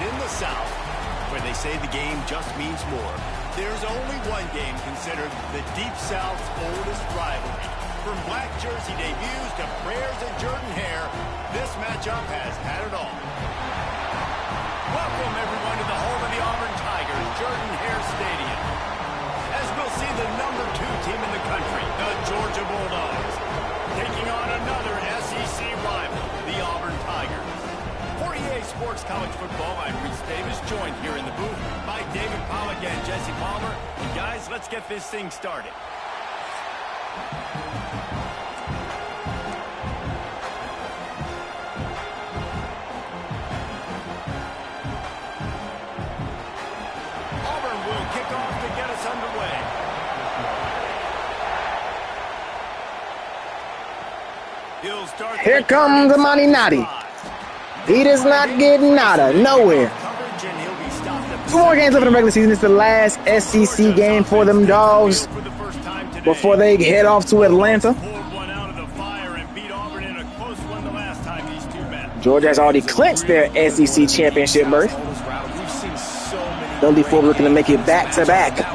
in the South, where they say the game just means more, there's only one game considered the Deep South's oldest rivalry. From black jersey debuts to prayers and Jordan hair, this matchup has had it all. Welcome, everyone, to the home of the Auburn Tigers, Jordan Hare Stadium. As we'll see the #2 team in the country, the Georgia Bulldogs, taking on another SEC rival, the Auburn Tigers. For EA Sports College Football, I'm Reese Davis, joined here in the booth by David Pollack and Jesse Palmer. And guys, let's get this thing started. Auburn will kick off to get us underway. He'll start. Here comes the Money Naughty. He does not get out of nowhere. 2 more games left in the regular season. It's the last SEC game for them Dogs before they head off to Atlanta. Georgia has already clinched their SEC championship berth. They'll be Forbes looking to make it back-to-back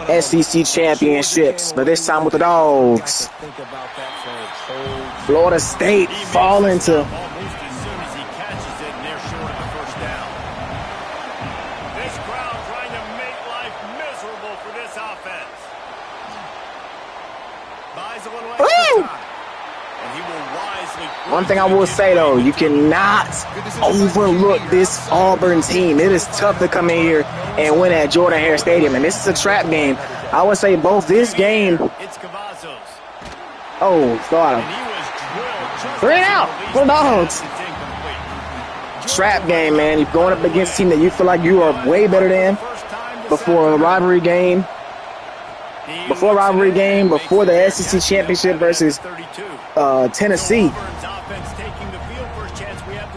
SEC championships, but this time with the Dogs. Florida State falling to one thing I will say, though, you cannot overlook this Auburn team. It is tough to come in here and win at Jordan Hare Stadium, and this is a trap game. I would say both this game. Oh, got him. 3 and out for the Dogs. Trap game, man. You're going up against a team that you feel like you are way better than before a rivalry game. Before the SEC championship versus Tennessee.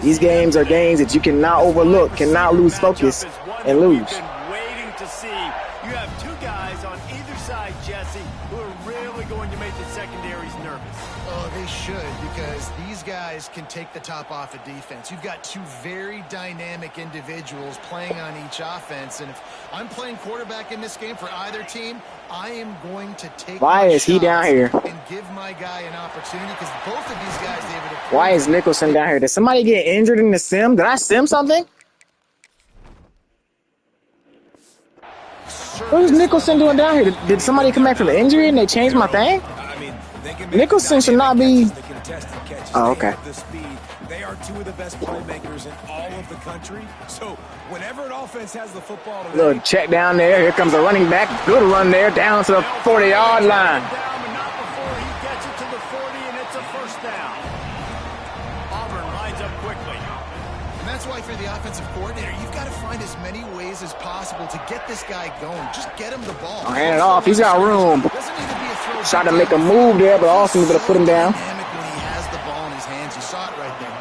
These games are games that you cannot overlook, cannot lose focus and lose. Waiting to see. You have 2 guys on either side, Jesse, who are really going to make the secondaries nervous. Oh, they should, because these guys can take the top off of defense. You've got 2 very dynamic individuals playing on each offense, and if I'm playing quarterback in this game for either team, I am going to take. Why is he down here? And give my guy an opportunity, because both of these guys, David. Why is Nicholson down here? Did somebody get injured in the sim? Did I sim something? What was Nicholson doing down here? Did somebody come back from the injury and they changed my thing? Nicholson should not be. Oh, okay. They are 2 of the best playmakers in all of the country. So whenever an offense has the football, little check down there. Here comes a running back. Good run there down to the 40-yard line. Down, but not before he gets it to the 40, and it's a first down. Auburn lines up quickly. And that's why for the offensive coordinator, you've got to find as many ways as possible to get this guy going. Just get him the ball. I'll hand it off. He's got room. Tried to make a move there, but Austin was able to put him down. When he has the ball in his hands, you saw it right there.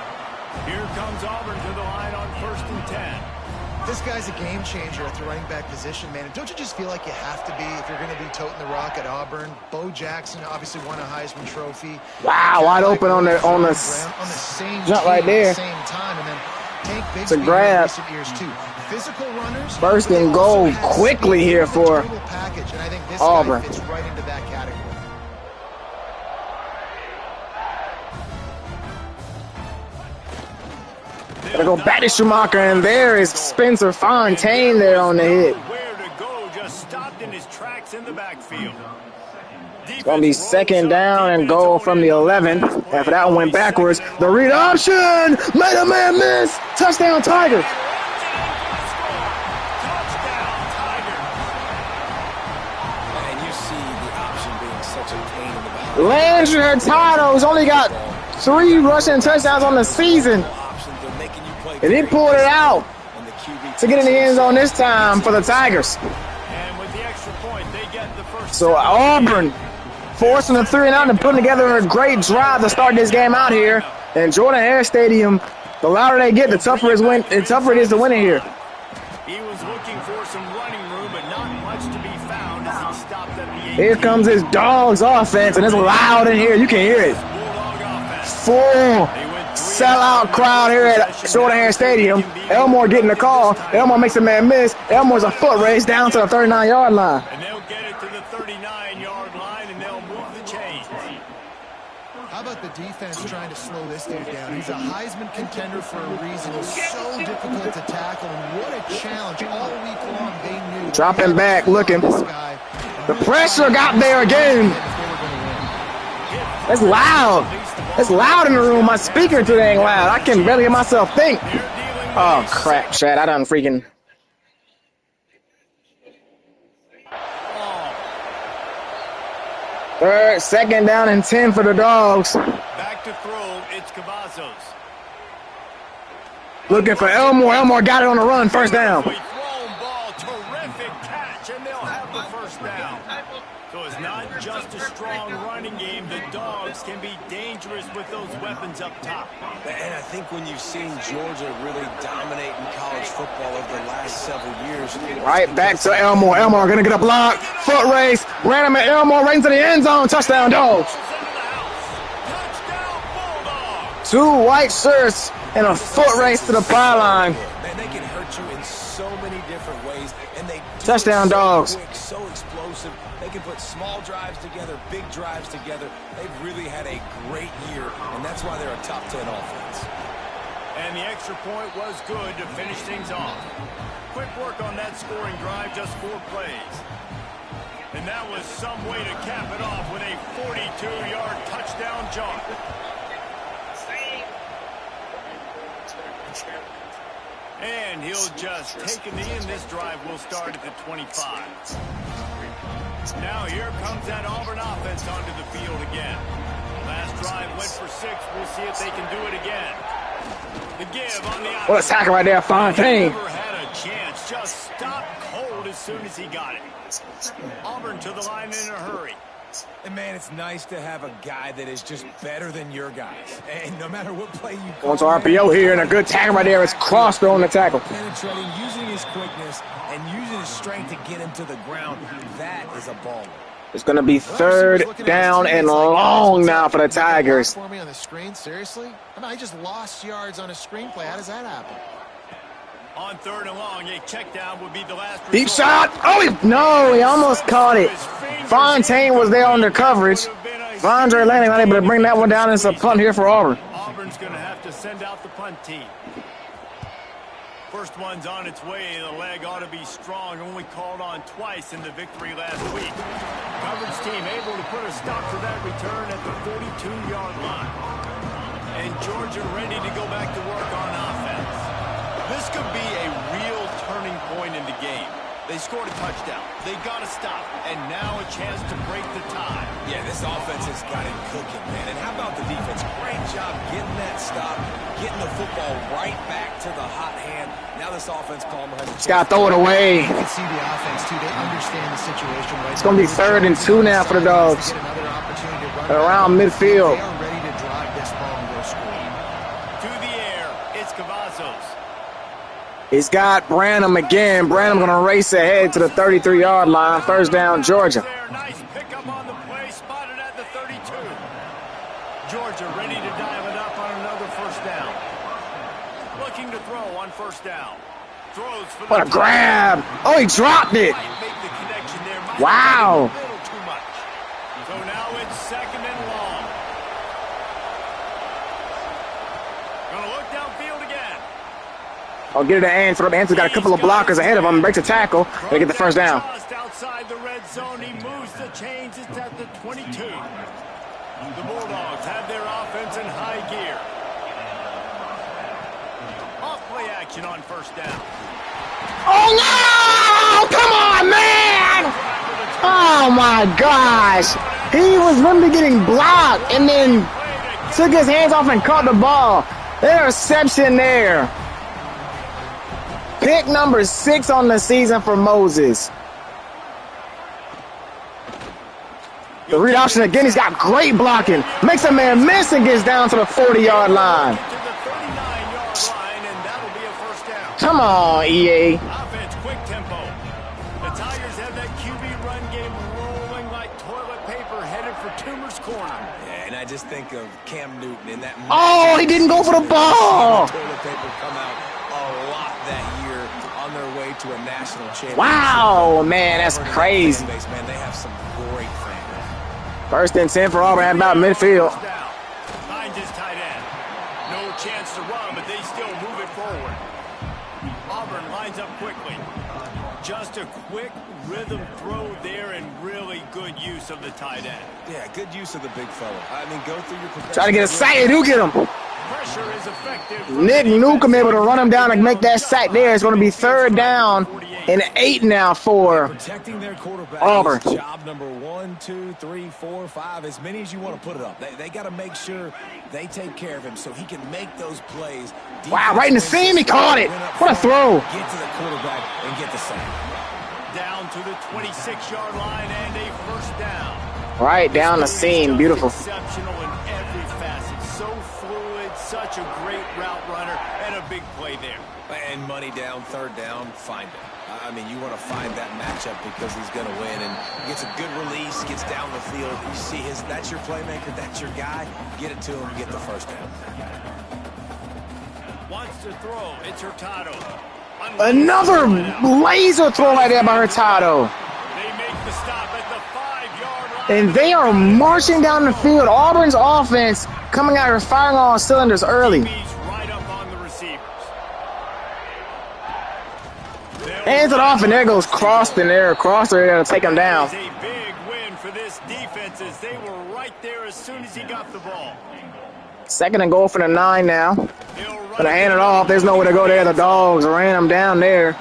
Here comes Auburn to the line on 1st and 10. This guy's a game changer at the running back position, man. And don't you just feel like you have to be if you're going to be toting the rock at Auburn? Bo Jackson obviously won a Heisman Trophy. Wow, wide open on the same jump right there. At the same time, and then Tank it's a grab. Years too. Physical runners. First and goal quickly here for package, and I think this Auburn. guy fits right into that category. Gotta go back to Schumacher, and there is Spencer Fontaine there on the hit. Where to go, just stopped in his tracks in the backfield. It's gonna be 2nd down and goal from the 11. After that one went backwards, the read option made a man miss. Touchdown Tigers. Touchdown Tigers. and you see the option being such a pain in the back. Landry Hurtado's only got 3 rushing touchdowns on the season. And he pulled it out to get in the end zone this time for the Tigers. And with the extra point, they get the first. So Auburn forcing the 3 and out and putting together a great drive to start this game out here. And Jordan Hare Stadium, the louder they get, the tougher it is to win it here. He was looking for some running room, but not much to be found as he stopped at the 8. Here comes his Dogs offense, and it's loud in here. You can hear it. Bulldog offense. 4. They went sellout crowd here at Shorterhand Stadium. Elmore getting the call. Elmore makes a man miss. Elmore's a foot race down to the 39-yard line. And they'll get it to the 39-yard line, and they'll move the chains. How about the defense trying to slow this dude down? He's a Heisman contender for a reason. He's so difficult to tackle, and what a challenge all week long they knew. Dropping back, looking. The pressure got there again. It's loud. It's loud in the room. My speaker today ain't loud. I can barely hear myself think. Oh, crap, Chad. I done freaking... Third, second down and 10 for the Dogs. Back to throw, it's Cavazos. Looking for Elmore. Elmore got it on the run. First down. Thrown ball, terrific catch, and they'll have the first down. So it's not just a strong running game. The Dogs can be dangerous with those weapons up top. And I think when you've seen Georgia really dominate in college football over the last several years. Right back to Elmore. Elmore going to get a block. Foot race. Ran him at Elmore right into the end zone. Touchdown, Dogs. Touchdown, Bulldogs. Two white shirts and a foot race to the pylon. Man, they can hurt you in so many different ways. And they do Touchdown, it so Dogs. quick, so explosive. They can put small drives together, big drives together. They've really had a great year, and that's why they're a top 10 offense. And the extra point was good to finish things off. Quick work on that scoring drive, just 4 plays. And that was some way to cap it off with a 42-yard touchdown jaunt. And he'll just take it in. This drive will start at the 25. Now here comes that Auburn offense onto the field again. Last drive went for 6. We'll see if they can do it again. The give on the outside. What a tackle right there, Fontaine. Never had a chance. Just stopped cold as soon as he got it. Auburn to the line in a hurry. And, man, it's nice to have a guy that is just better than your guys. And no matter what play you call, Going to RPO here, and a good tackle right there. It's Crossbow on the tackle. penetrating, using his quickness, and using his strength to get him to the ground, that is a baller. It's going to be third down and long now for the Tigers. For me on the screen, seriously? I mean, I just lost yards on a screenplay. How does that happen? On third and long, a check down would be the last Deep resort. shot. Oh, he almost caught it. Fontaine was there under coverage. Vondre Lanning not able to bring that one down. It's a punt here for Auburn. Auburn's going to have to send out the punt team. First one's on its way. The leg ought to be strong. Only called on twice in the victory last week. Coverage team able to put a stop to that return at the 42-yard line. And Georgia ready to go back to work on offense. This could be a real turning point in the game. They scored a touchdown. They got to stop. And now a chance to break the tie. Yeah, this offense has got it cooking, man. And how about the defense? Great job getting that stop, getting the football right back to the hot hand. Now this offense, Palmer, has a chance. Just got to throw it away. You can see the offense, too. They understand the situation right now. It's going to be 3rd and 2 now for the Dogs. Get another opportunity to run Around midfield. They are ready to drive this ball and go score. To the air, it's Cavazos. He's got Branham again. Branham going to race ahead to the 33-yard line. First down, Georgia. Nice pickup on the play, spotted at the 32. Georgia ready to dial it up on another first down. Looking to throw on first down. Throws for What a grab. Oh, he dropped it. Might make the connection there. Might Wow. be a little too much. So now it's 2nd and long. Gonna look downfield again. I'll get it to Answer. Answer's got a couple of blockers ahead of him. Breaks a tackle. They get the first down. Just outside the red zone, he moves the chains. It's at the 22. The Bulldogs have their offense in high gear. Off play action on first down. Oh, no! Come on, man! Oh, my gosh. He was really getting blocked and then took his hands off and caught the ball. Interception there. Pick number 6 on the season for Moses. The read option again. He's got great blocking. Makes a man miss and gets down to the 40-yard line. To the 39-yard line, and that'll be a first down. Come on, EA. Offense, quick tempo. The Tigers have that QB run game rolling like toilet paper headed for Toomer's corner. Yeah, and I just think of Cam Newton in that. Oh, he didn't go for the ball. Toilet paper come out a lot that year on their way to a national championship. Wow, man, that's crazy. Base, man, they have some great fans. 1st and 10 for Auburn at about midfield. Behind his tight end. No chance to run, but they still move it forward. Auburn lines up quickly. Just a quick rhythm throw there and really good use of the tight end. Yeah, good use of the big fella. I mean, go through your progression. Try to get a sack. Who get him? Pressure is effective. Nick Newcomb able to run him down and make that sack there. It's going to be 3rd down and 8 now for protecting their quarterback. Auburn. Job number 1, 2, 3, 4, 5, as many as you want to put it up. They got to make sure they take care of him so he can make those plays. Wow, right in the seam, he caught it. What a throw. Get to the quarterback and get the sack. Down to the 26-yard line and a 1st down. Right down the seam, beautiful. Exceptional in every facet. So fluid, such a great route runner, and a big play there. And money down, 3rd down, find it. I mean, you want to find that matchup because he's going to win and gets a good release, gets down the field. You see that's your playmaker, that's your guy. Get it to him, get the 1st down. Wants to throw, it's Hurtado. Another laser throw right there by Hurtado. They make the stop at the 5-yard line. And they are marching down the field. Auburn's offense coming out here firing on cylinders early. Right up on the receivers. Hands it off, and there goes Croston there. Croston there to take him down. It's a big win for this defense as they were right there as soon as he got the ball. 2nd and goal for the 9 now. Gonna hand it off. There's nowhere to go there. The Dogs ran him down there.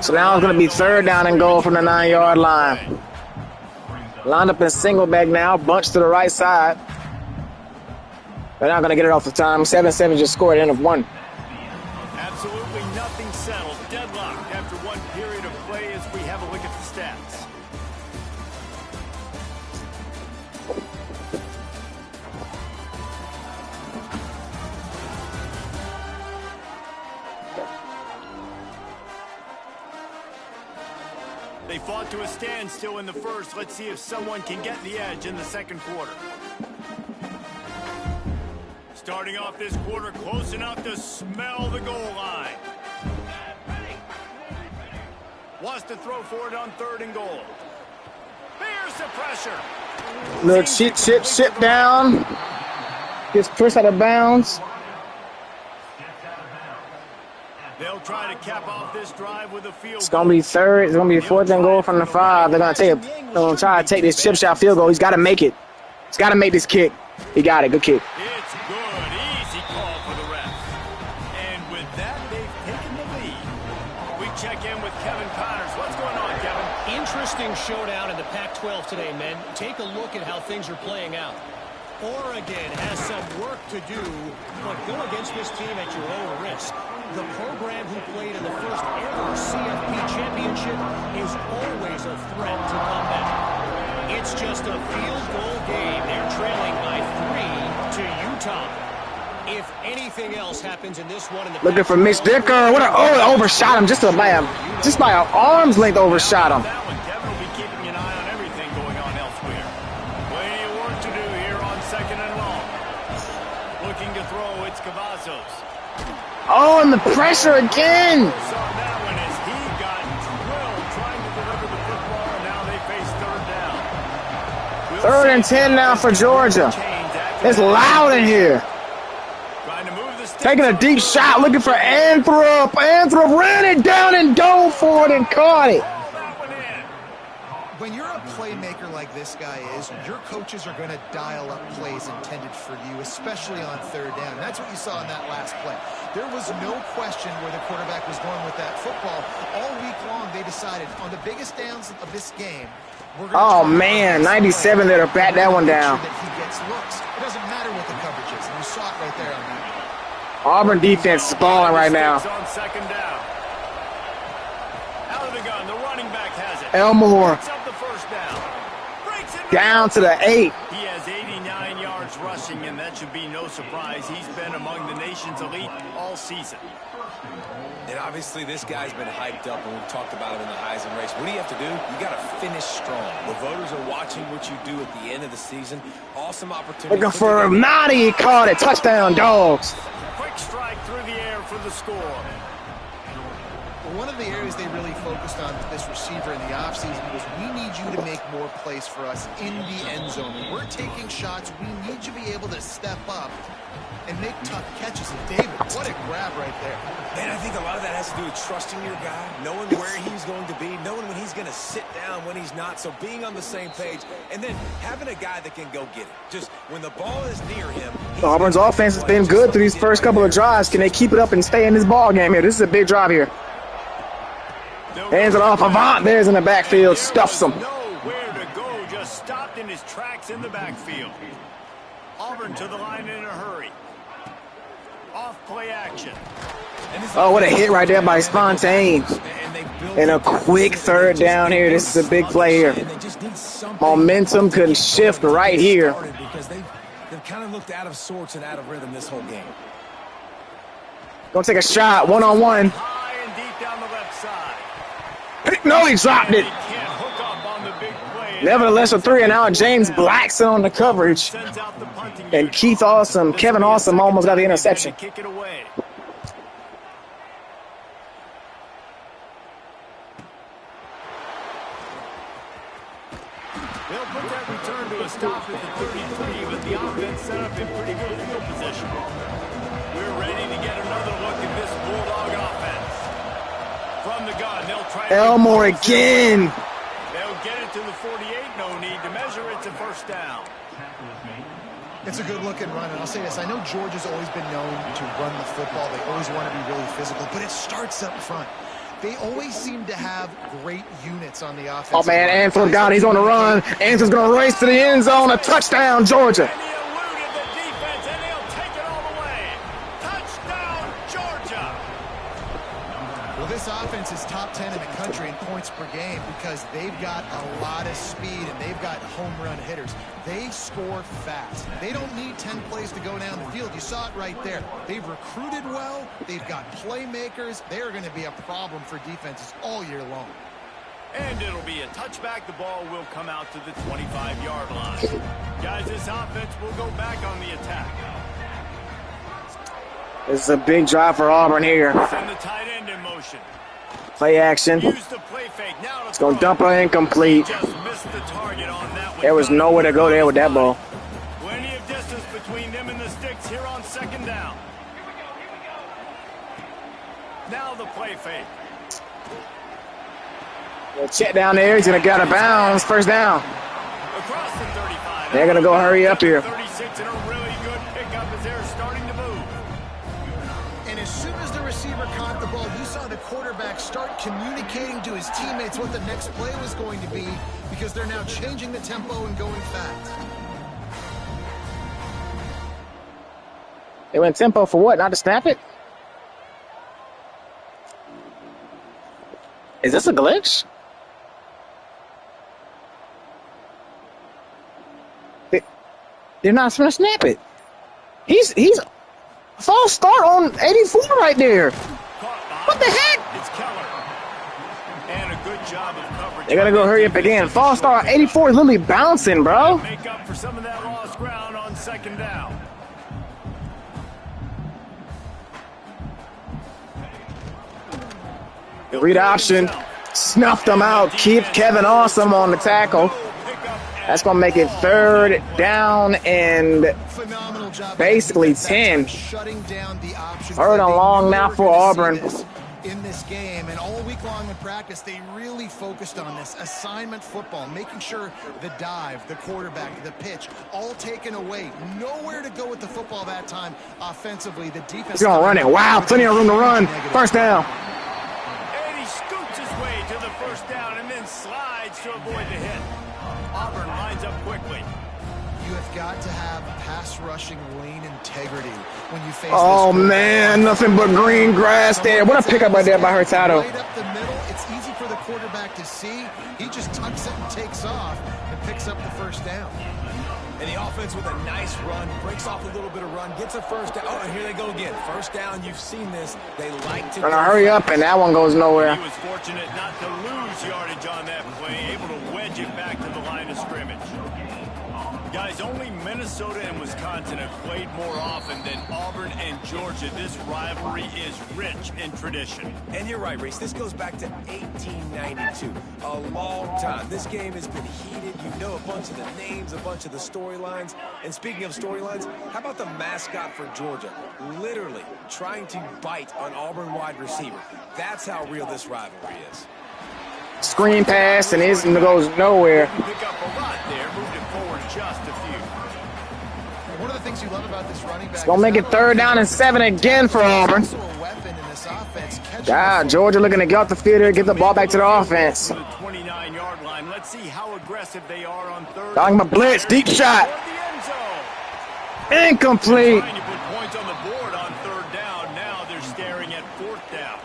So now it's gonna be 3rd down and goal from the 9-yard line. Lined up in single back now. Bunch to the right side. They're not gonna get it off the time. 7-7 just scored at the end of 1. Absolutely nothing settled. Deadlocked after 1 period of play as we have a look at the stats. They fought to a standstill in the 1st. Let's see if someone can get the edge in the 2nd quarter. Starting off this quarter close enough to smell the goal line. Wants to throw for it on 3rd and goal. Here's the pressure. Little chip down. Gets pushed out of bounds. They'll try to cap off this drive with a field It's gonna be 3rd. It's gonna be 4th and goal from the 5. They're gonna try to take this chip shot field goal. He's got to make it. He's got to make this kick. He got it. Good kick. It's good. Easy call for the ref. And with that, they've taken the lead. We check in with Kevin Connors. What's going on, Kevin? Interesting showdown in the Pac-12 today, men. Take a look at how things are playing out. Oregon has some work to do, but go against this team at your own risk. The program who played in the first ever CFP championship is always a threat to come back. It's just a field goal game. They're trailing by 3 to Utah. If anything else happens in this one, Looking for Mitch Dicker. What overshot him just by an arm's length overshot him. That one, Kevin will be keeping an eye on everything going on elsewhere. Plenty of work to do here on 2nd and long. Looking to throw, it's Cavazos. Oh, and the pressure again. Saw that one as he got drilled trying to deliver the football, and now they face 3rd down. 3rd and 10 now for Georgia. It's loud in here. Trying to move the sticks. Taking a deep shot, looking for Anthrop. Anthrop ran it down and dove for it and caught it. That one in. When you're a playmaker like this guy is, your coaches are going to dial up plays intended for you, especially on 3rd down. That's what you saw in that last play. There was no question where the quarterback was going with that football. All week long, they decided on the biggest downs of this game, we're going Oh, man, 97 there to bat that one down. that he gets looks. It doesn't matter what the coverage is. And you saw it right there on that. Auburn defense is balling right now. Sticks on 2nd down. Out of the gun, the running back has it. Elmore Picks up the 1st down. Breaks it down to the 8. He has 89 yards rushing. rushing, and that should be no surprise. He's been among the nation's elite all season. And obviously this guy's been hyped up, and we've talked about him in the Heisman race. What do you have to do? You got to finish strong. The voters are watching what you do at the end of the season. Awesome opportunity. Looking for Nadi, caught it. Touchdown, Dawgs. Quick strike through the air for the score. One of the areas they really focused on with this receiver in the offseason was we need you to make more plays for us in the end zone. When we're taking shots, we need you to be able to step up and make tough catches. And David, what a grab right there. Man, I think a lot of that has to do with trusting your guy, knowing where he's going to be, knowing when he's going to sit down, when he's not, so being on the same page, and then having a guy that can go get it. Just when the ball is near him. Auburn's offense has been good through these first couple of drives. Can they keep it up and stay in this ball game here? This is a big drive here. Hands it off. Avant there's in the backfield. Stuffs him. Nowhere to go. Just stopped in his tracks in the backfield. Auburn to the line in a hurry. Off play action. Oh, what a hit right there by Spontaine. And a quick third down here. This is a big play here. Momentum couldn't shift right here. Because they've kind of looked out of sorts and out of rhythm this whole game. Gonna take a shot, one-on-one. High and deep down the left side. No, he dropped it. He can't hook up on the big play. Nevertheless, a 3 and out. James Blackson on the coverage. Sends out the punting And unit. Keith Awesome, Kevin Awesome almost got the interception. Kick it away. They'll put that return to a stop at the 33, but the offense set up in pretty good field position. We're ready to get another look at this Bulldog offense. From the gun, they'll try to... Elmore again. They'll get it to the 48. No need to measure. It's a first down. It's a good-looking run, and I'll say this. I know Georgia's always been known to run the football. They always want to be really physical, but it starts up front. They always seem to have great units on the offense. Oh, man, Anthony got it. He's on the run. Anthony's going to race to the end zone. A touchdown, Georgia. And he eluded the defense, and he'll take it all the way. Touchdown, Georgia. Well, this offense is top 10 in the country in points per game because they've got a lot of speed and they've got home run hitters. They score fast. They don't need 10 plays to go down the field. You saw it right there. They've recruited well. They've got playmakers. They're going to be a problem for defenses all year long. And it'll be a touchback. The ball will come out to the 25-yard line. Guys, this offense will go back on the attack. This is a big drive for Auburn here. Send the tight end in motion. Play action. Use the play fake. Now It's going to dump her incomplete. Just missed the target on that one. There was nowhere to go there with that ball. Plenty of distance between them and the sticks here on second down. Now the play fake. Check down there. He's going to get out of bounds. First down. Across the 35. They're going to go hurry up here. 36 and a really good pickup as they're starting to move. And as soon as the receiver caught the ball, you saw the quarterback start communicating to his teammates what the next play was going to be because they're now changing the tempo and going fast. They went tempo for what? Not to snap it? Is this a glitch? They're not going to snap it. He's false start on 84 right there. What the heck? It's Keller. And a good job of coverage. They got to go hurry up again. False start 84 is literally bouncing, bro. Make up for some of that lost ground on second down. Read option. Snuffed them out. Keep Kevin Awesome on the tackle. That's going to make it third down and Phenomenal job. basically 10. Shutting down the options. Third and long now for Auburn. In this game, and all week long in practice, they really focused on this assignment football, making sure the dive, the quarterback, the pitch, all taken away. Nowhere to go with the football that time offensively. The defense. He's going to run it. Wow, plenty of room to run. First down. And he scoots his way to the first down and then slides to avoid the hit. Auburn lines up quickly. You have got to have pass rushing lane integrity when you face Oh, this man, nothing but green grass there. What a pickup right there by Hurtado. Right up the middle, it's easy for the quarterback to see. He just tucks it and takes off and picks up the first down. And the offense with a nice run, breaks off a little bit of run, gets a first down. Oh, and here they go again. First down, you've seen this. They like to hurry up, and that one goes nowhere. He was fortunate not to lose yardage on that play, able to wedge it back to the line of scrimmage. Guys, only Minnesota and Wisconsin have played more often than Auburn and Georgia. This rivalry is rich in tradition. And you're right, Reese. This goes back to 1892. A long time. This game has been heated. You know a bunch of the names, a bunch of the storylines. And speaking of storylines, how about the mascot for Georgia? Literally trying to bite on Auburn wide receiver. That's how real this rivalry is. Screen pass, and it goes nowhere. Pick up a lot there, moved it forward just a few. One of the things you love about this running back. It's gonna make it 3rd down and 7 again for Auburn. God, Georgia looking to get off the field here, get the ball back to the offense. The 29-yard line. Let's see how aggressive they are on 3rd. Talking about blitz, deep shot. Incomplete. Trying to put points on the board on 3rd down. Now they're staring at 4th down.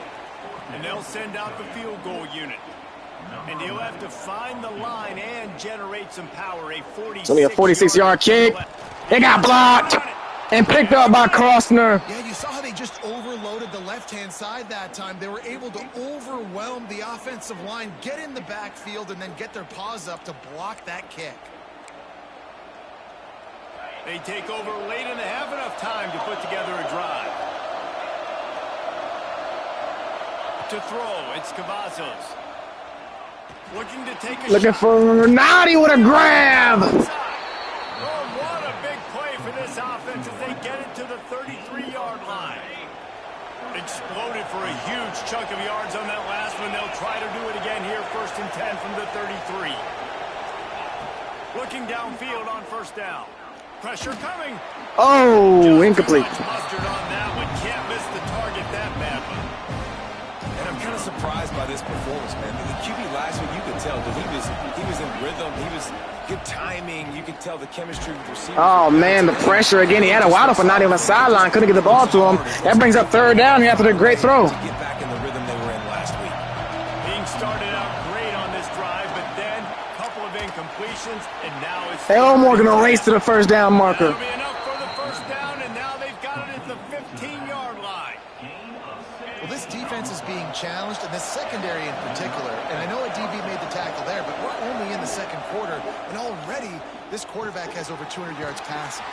And they'll send out the field goal unit. And he'll have to find the line and generate some power. It's only a 46-yard kick. It got blocked and picked up by Krosner. Yeah, you saw how they just overloaded the left-hand side that time. They were able to overwhelm the offensive line, get in the backfield, and then get their paws up to block that kick. They take over late and they have enough time to put together a drive. To throw, it's Cavazos. Looking to take a Looking shot. for Naughty with a grab. Oh, what a big play for this offense as they get it to the 33-yard line. Exploded for a huge chunk of yards on that last one. They'll try to do it again here, 1st and 10 from the 33. Looking downfield on 1st down. Pressure coming. Oh, incomplete. Just too much mustard on that one. Can't miss the target that badly. And I'm kind of surprised by this performance, man. The QB last week, you could tell that he was in rhythm. He was good timing. You could tell the chemistry with receivers. Oh, man, the pressure again. He had a wide open, not even a sideline. Couldn't get the ball to him. That brings up 3rd down after the great throw. To get back in the rhythm they were in last week. Being started out great on this drive, but then a couple of incompletions, and now it's... Elmore going to race to the 1st down marker. That'll be enough for the 1st down, and now they've got it at the 15-yard line. Well, this defense is being challenged, and the secondary in particular. And I know a DB made the tackle there, but we're only in the 2nd quarter, and already this quarterback has over 200 yards passing.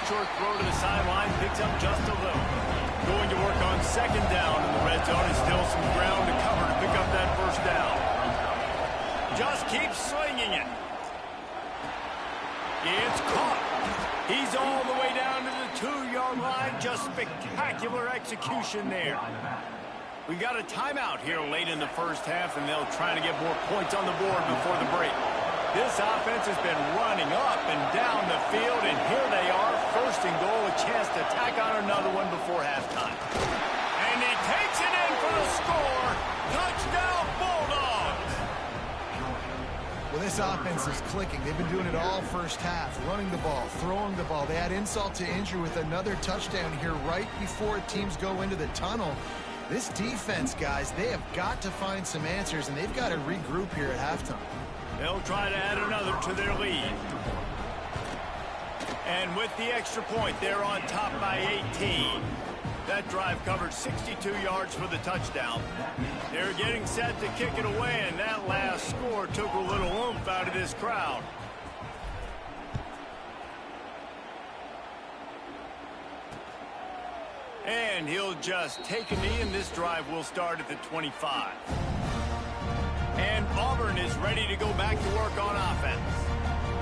Short throw to the sideline, picks up just a little. Going to work on 2nd down in the red zone, and still some ground to cover to pick up that 1st down. Just keep slinging it. It's caught. He's all the way down to the 2-yard line. Just spectacular execution there. We got a timeout here late in the 1st half, and they'll try to get more points on the board before the break. This offense has been running up and down the field, and here they are, 1st and goal, a chance to tack on another one before halftime. And he takes it in for the score. Touchdown, Bulldogs! Well, this offense is clicking. They've been doing it all 1st half, running the ball, throwing the ball. They add insult to injury with another touchdown here right before teams go into the tunnel. This defense, guys, they have got to find some answers, and they've got to regroup here at halftime. They'll try to add another to their lead. And with the extra point, they're on top by 18. That drive covered 62 yards for the touchdown. They're getting set to kick it away, and that last score took a little oomph out of this crowd. And he'll just take a knee, and this drive will start at the 25. And Auburn is ready to go back to work on offense.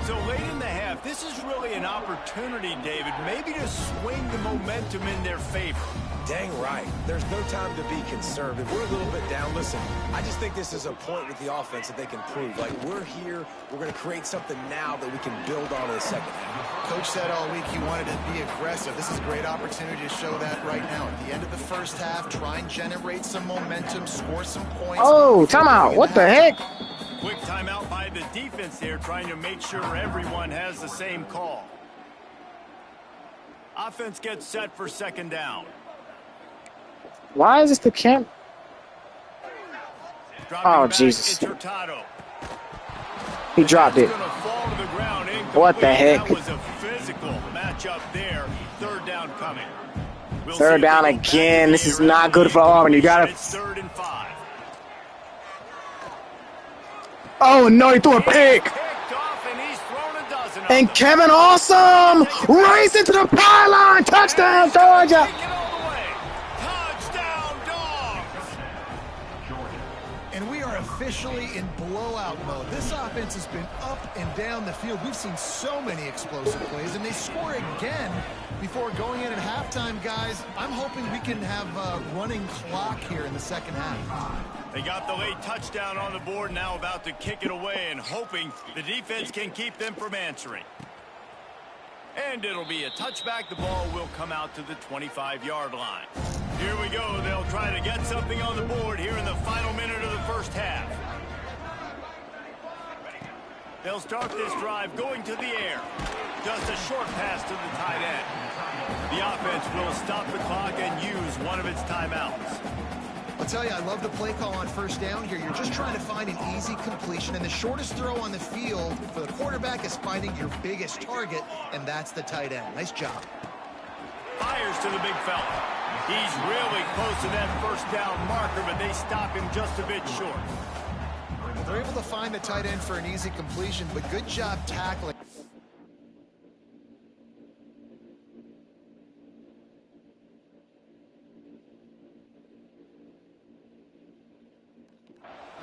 So late in the half, this is really an opportunity, David, maybe to swing the momentum in their favor. Dang right. There's no time to be conservative. We're a little bit down. Listen, I just think this is a point with the offense that they can prove. Like, we're here. We're going to create something now that we can build on in the 2nd half. Coach said all week he wanted to be aggressive. This is a great opportunity to show that right now. At the end of the 1st half, try and generate some momentum, score some points. Oh, timeout. What the heck? Quick timeout by the defense there, trying to make sure everyone has the same call. Offense gets set for 2nd down. Why is this the camp? Dropping Oh, back, Jesus. it's Hurtado. He dropped it. It's going to fall to the ground, What the heck? That was a physical matchup there. Third down coming. Third down again. This is not good for Auburn. You got to. It's 3rd and 5. Oh, no, he threw a pick. And Kevin Awesome racing to the pylon. Touchdown, Georgia. Touchdown, Dawgs. And we are officially in blowout mode. This offense has been up and down the field. We've seen so many explosive plays, and they score again before going in at halftime, guys. I'm hoping we can have a running clock here in the second half. They got the late touchdown on the board, now about to kick it away and hoping the defense can keep them from answering. And it'll be a touchback. The ball will come out to the 25-yard line. Here we go. They'll try to get something on the board here in the final minute of the first half. They'll start this drive going to the air. Just a short pass to the tight end. The offense will stop the clock and use one of its timeouts. I'll tell you, I love the play call on first down here. You're just trying to find an easy completion, and the shortest throw on the field for the quarterback is finding your biggest target, and that's the tight end. Nice job. Fires to the big fella. He's really close to that first down marker, but they stop him just a bit short. They're able to find the tight end for an easy completion, but good job tackling.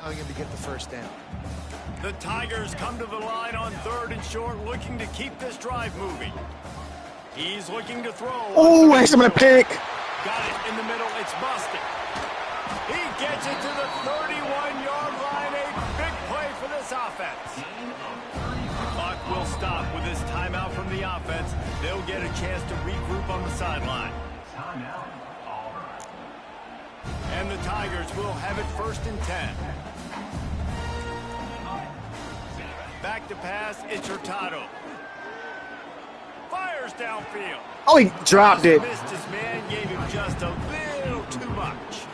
Allowing him to get the first down. The Tigers come to the line on 3rd and short, looking to keep this drive moving. He's looking to throw. Oh, he's going to pick. Got it in the middle. It's busted. He gets it to the 31-yard line. A big play for this offense. The clock will stop with this timeout from the offense. They'll get a chance to regroup on the sideline. And the Tigers will have it 1st and 10. Back to pass, it's Hurtado. Fires downfield. Oh, he dropped it. Missed his man, gave him just a little too much.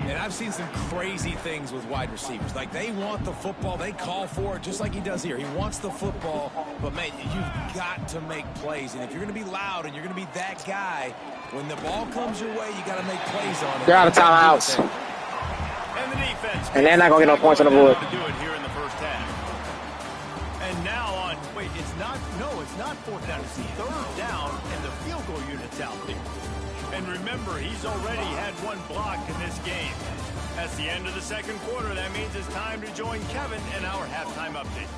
And I've seen some crazy things with wide receivers. Like, they want the football. They call for it just like he does here. He wants the football. But, man, you've got to make plays. And if you're going to be loud and you're going to be that guy, when the ball comes your way, you got to make plays on it. They're out of timeouts. And the defense. And they're not going to get no points on the board. To do it here in the first half. And now on, wait, it's not 4th down. It's 3rd down, and the field goal unit's out there. And remember, he's already had one block in this game. That's the end of the second quarter. That means it's time to join Kevin in our halftime update.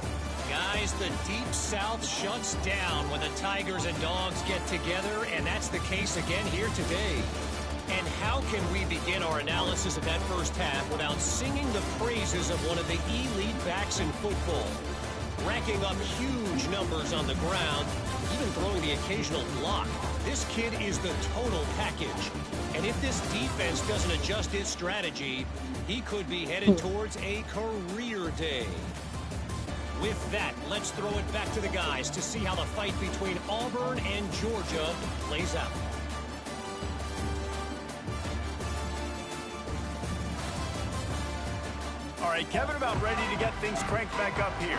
Guys, the Deep South shuts down when the Tigers and Dogs get together, and that's the case again here today. And how can we begin our analysis of that first half without singing the praises of one of the elite backs in football? Racking up huge numbers on the ground, even throwing the occasional block. This kid is the total package. And if this defense doesn't adjust its strategy, he could be headed towards a career day. With that, let's throw it back to the guys to see how the fight between Auburn and Georgia plays out. All right, Kevin about ready to get things cranked back up here.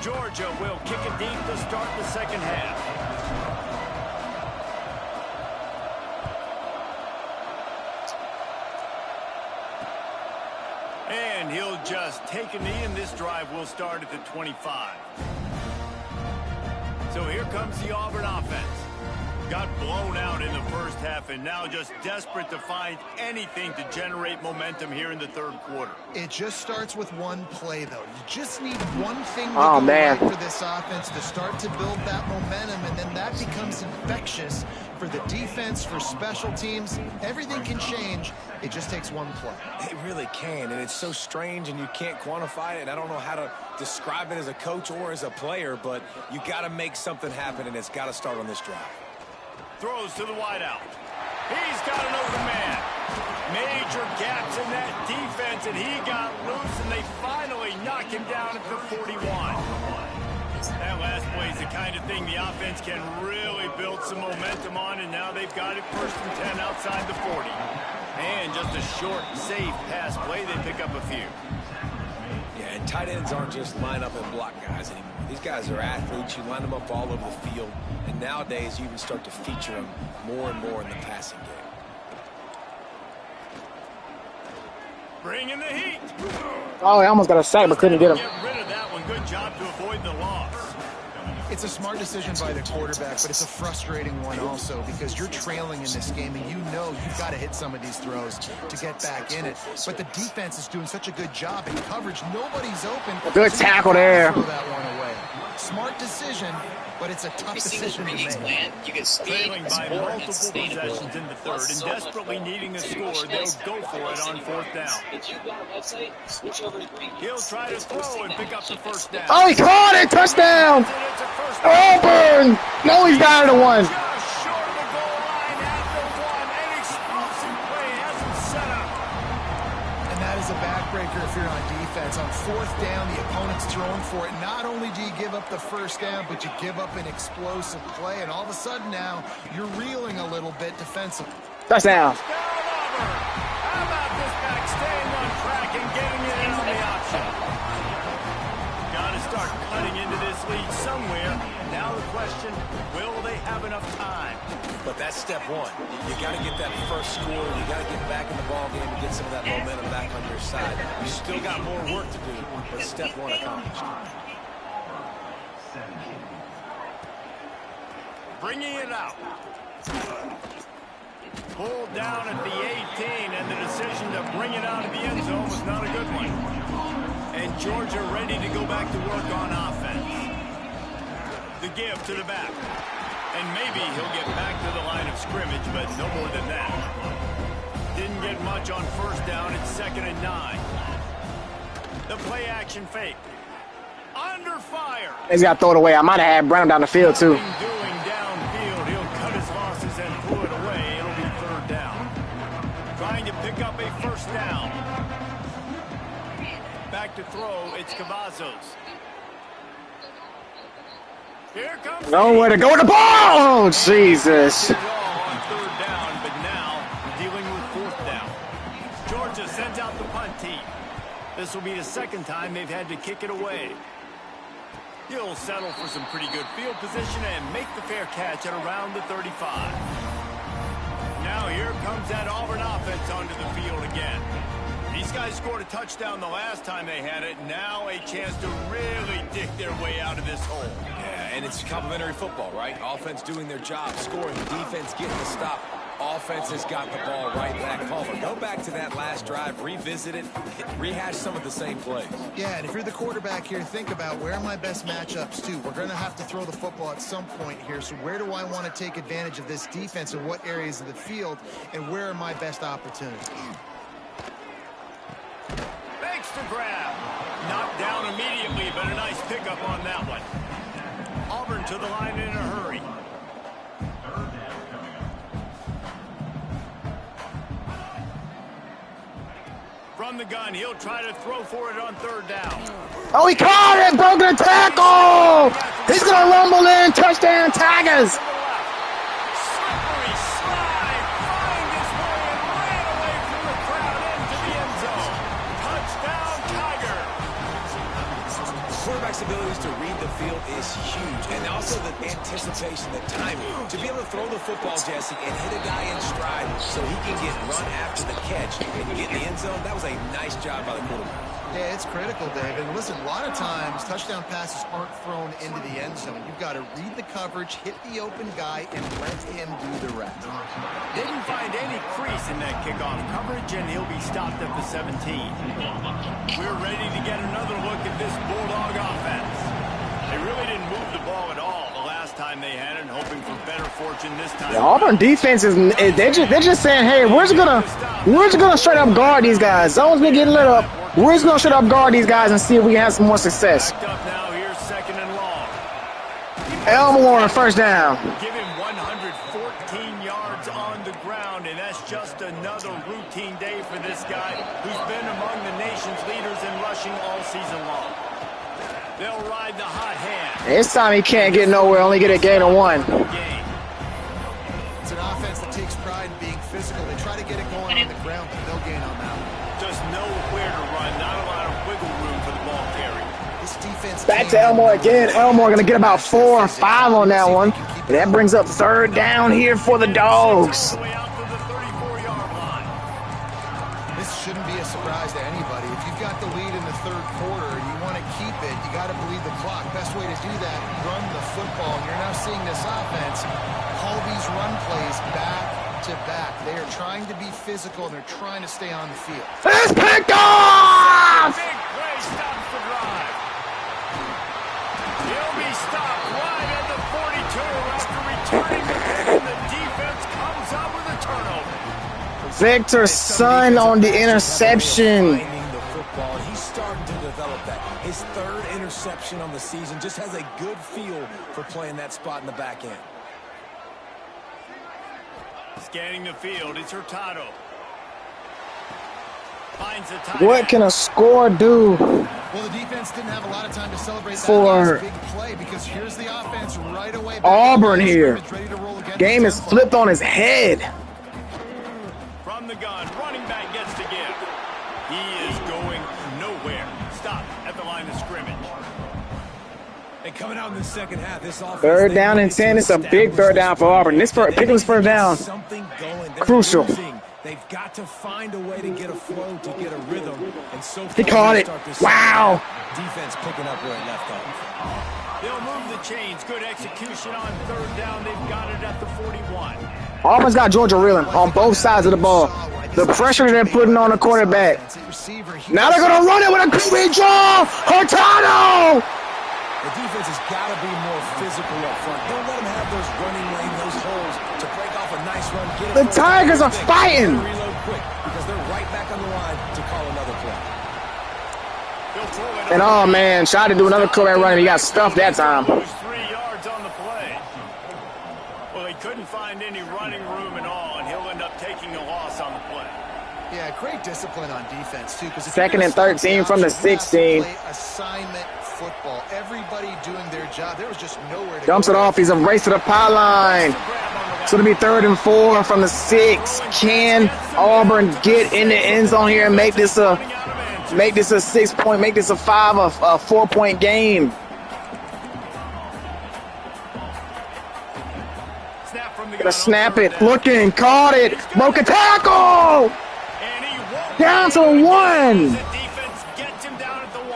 Georgia will kick it deep to start the second half. And he'll just take a knee, and this drive will start at the 25. So here comes the Auburn offense. Got blown out in the first half and now just desperate to find anything to generate momentum here in the third quarter. It just starts with one play, though. You just need one thing to go right for this offense to start to build that momentum, and then that becomes infectious for the defense, for special teams. Everything can change. It just takes one play. It really can, and it's so strange, and you can't quantify it. I don't know how to describe it as a coach or as a player, but you got to make something happen, and it's got to start on this drive. Throws to the wideout. He's got an open man. Major gaps in that defense, and he got loose, and they finally knock him down at the 41. That last play is the kind of thing the offense can really build some momentum on, and now they've got it 1st and 10 outside the 40. And just a short, safe pass play, they pick up a few. Yeah, and tight ends aren't just line up and block guys anymore. These guys are athletes. You line them up all over the field. And nowadays, you even start to feature them more and more in the passing game. Bringing the heat. Oh, I almost got a sack, but couldn't get him. Get rid of that one. Good job to avoid the loss. It's a smart decision by the quarterback, but it's a frustrating one also because you're trailing in this game and you know you've got to hit some of these throws to get back in it. But the defense is doing such a good job in coverage. Nobody's open. Good tackle there. Throw that one away. Smart decision, but it's a tough decision to make. Man. You get speed, Trailing by multiple possessions in the third and desperately needing a score, they'll go for it on fourth down. He'll try to throw and pick up the first down. Oh, he caught it! Touchdown! Auburn! No, he's down to one. Just short of the goal line at the one. An explosive play has him set up. And that is a backbreaker if you're on defense. On fourth down, the opponent's throwing for it. Not only do you give up the first down, but you give up an explosive play. And all of a sudden now, you're reeling a little bit defensively. Touchdown. How about this back staying on track and getting it in on the option? Got to start cutting into this lead somewhere. Now the question, will they have enough time? But that's step one. You got to get that first score. You got to get back in the ball game and get some of that momentum back on your side. You still got more work to do, but step one accomplished. Bringing it out. Pulled down at the 18, and the decision to bring it out of the end zone was not a good one. And Georgia ready to go back to work on offense. The give to the back. And maybe he'll get back to the line of scrimmage, but no more than that. Didn't get much on first down. It's 2nd and 9. The play action fake. Under fire. He's got to throw it away. I might have had Brown down the field, too. Doing downfield. He'll cut his losses and throw it away. It'll be 3rd down. Trying to pick up a first down. Back to throw. It's Cavazos. Here comes Nowhere to go with the ball. Oh, Jesus. on 3rd down, but now dealing with 4th down. Georgia sends out the punt team. This will be the 2nd time they've had to kick it away. He'll settle for some pretty good field position and make the fair catch at around the 35. Now here comes that Auburn offense onto the field again. These guys scored a touchdown the last time they had it. Now a chance to really dig their way out of this hole. Yeah, and it's complimentary football, right? Offense doing their job, scoring, defense getting the stop. Offense has got the ball right back. Palmer, go back to that last drive, revisit it, rehash some of the same plays. Yeah, and if you're the quarterback here, think about where are my best matchups too. We're going to have to throw the football at some point here, so where do I want to take advantage of this defense and what areas of the field, and where are my best opportunities? Thanks for grab. Knocked down immediately, but a nice pickup on that one. Auburn to the line in a hurry. From the gun, he'll try to throw for it on 3rd down. Oh, he caught it. Broken tackle. He's going to rumble in. Touchdown, Tigers. Slippery slide, find his way and ran away from the crowd into the end zone. Touchdown, Tigers. Quarterback's abilities to read the field is huge, and also the anticipation, the timing. To be able to throw the football, Jesse, and hit a guy in stride so he can get run after the catch and get in the end zone, that was a nice job by the quarterback. Yeah, it's critical, David. Listen, a lot of times touchdown passes aren't thrown into the end zone. You've got to read the coverage, hit the open guy, and let him do the rest. Didn't find any crease in that kickoff coverage, and he'll be stopped at the 17. We're ready to get another look at this Bulldog offense. They really didn't move the ball at all the last time they had it, hoping for better fortune this time. The Auburn defense is they're just saying, hey, we're just gonna straight up guard these guys. Zone's been getting lit up. We're just gonna straight up guard these guys and see if we can have some more success. Backed up now, here's 2nd and long. Elmore, 1st down. Give him 114 yards on the ground, and that's just another routine day for this guy who's been among the nation's leaders in rushing all season long. They'll ride the hot hand. This time he can't get nowhere, only get a gain of 1. It's an offense that takes pride in being physical. They try to get it going on the ground, but they'll gain on that one. Just know where to run, not a lot of wiggle room for the ball defense Back to Elmore again. Elmore going to get about 4 or 5 on that one. And that brings up third down here for the Dogs. This shouldn't be a surprise to anybody. If you've got the lead in the third quarter and you want to keep it, you got to bleed the clock. Best way to do that, run the football. And you're now seeing this offense call these run plays back to back. They are trying to be physical and they're trying to stay on the field. It's picked off! Big play stops the drive. He'll be stopped right at the 42 after returning the pick, and the defense comes up with a turnover. Victor Sun on the interception. He's starting to develop that. His third interception on the season, just has a good feel for playing that spot in the back end. Scanning the field, it's Hurtado. Finds the tight What end. can a score do? Well, the defense didn't have a lot of time to celebrate that For last big play because here's the offense right away. Auburn here? Ready to roll again. Game is flipped on his head. From the gun, running back gets to give. He is going nowhere. Stop at the line of scrimmage. And coming out in the second half, this offense, Third down and 10. It's a big third down for Auburn. Picking this first down. Something going. They're Crucial. losing. They've got to find a way to get a flow, to get a rhythm. And so He caught it. Wow. Defense picking up where it left off. They'll move the chains. Good execution on third down. They've got it at the 41. Auburn's got Georgia reeling on both sides of the ball. The pressure they're putting on the quarterback. Now they're going to run it with a QB draw. Hurtado. The defense has got to be more physical up front. Don't let them have those running lane, those holes to break off a nice run. Get it The Tigers are fighting. Reload quick because they're right back on the line to call another play. And oh man, tried to do another quarterback run and he got stuffed that time. 3 yards on the play. Well, he couldn't find any running room at all, and he'll end up taking a loss on the play. Yeah, great discipline on defense too. Second and 13 from the 16. Assignment football. Everybody doing their job. There was just nowhere to Dumps go. it off. He's a race to the pylon. It's going to be 3rd and 4 from the 6. Can Auburn get in the end zone here and make this a 6-point, make this a 4-point game? Gonna snap it, looking, caught it, broke a tackle, down to 1. The defense gets him down at the 1.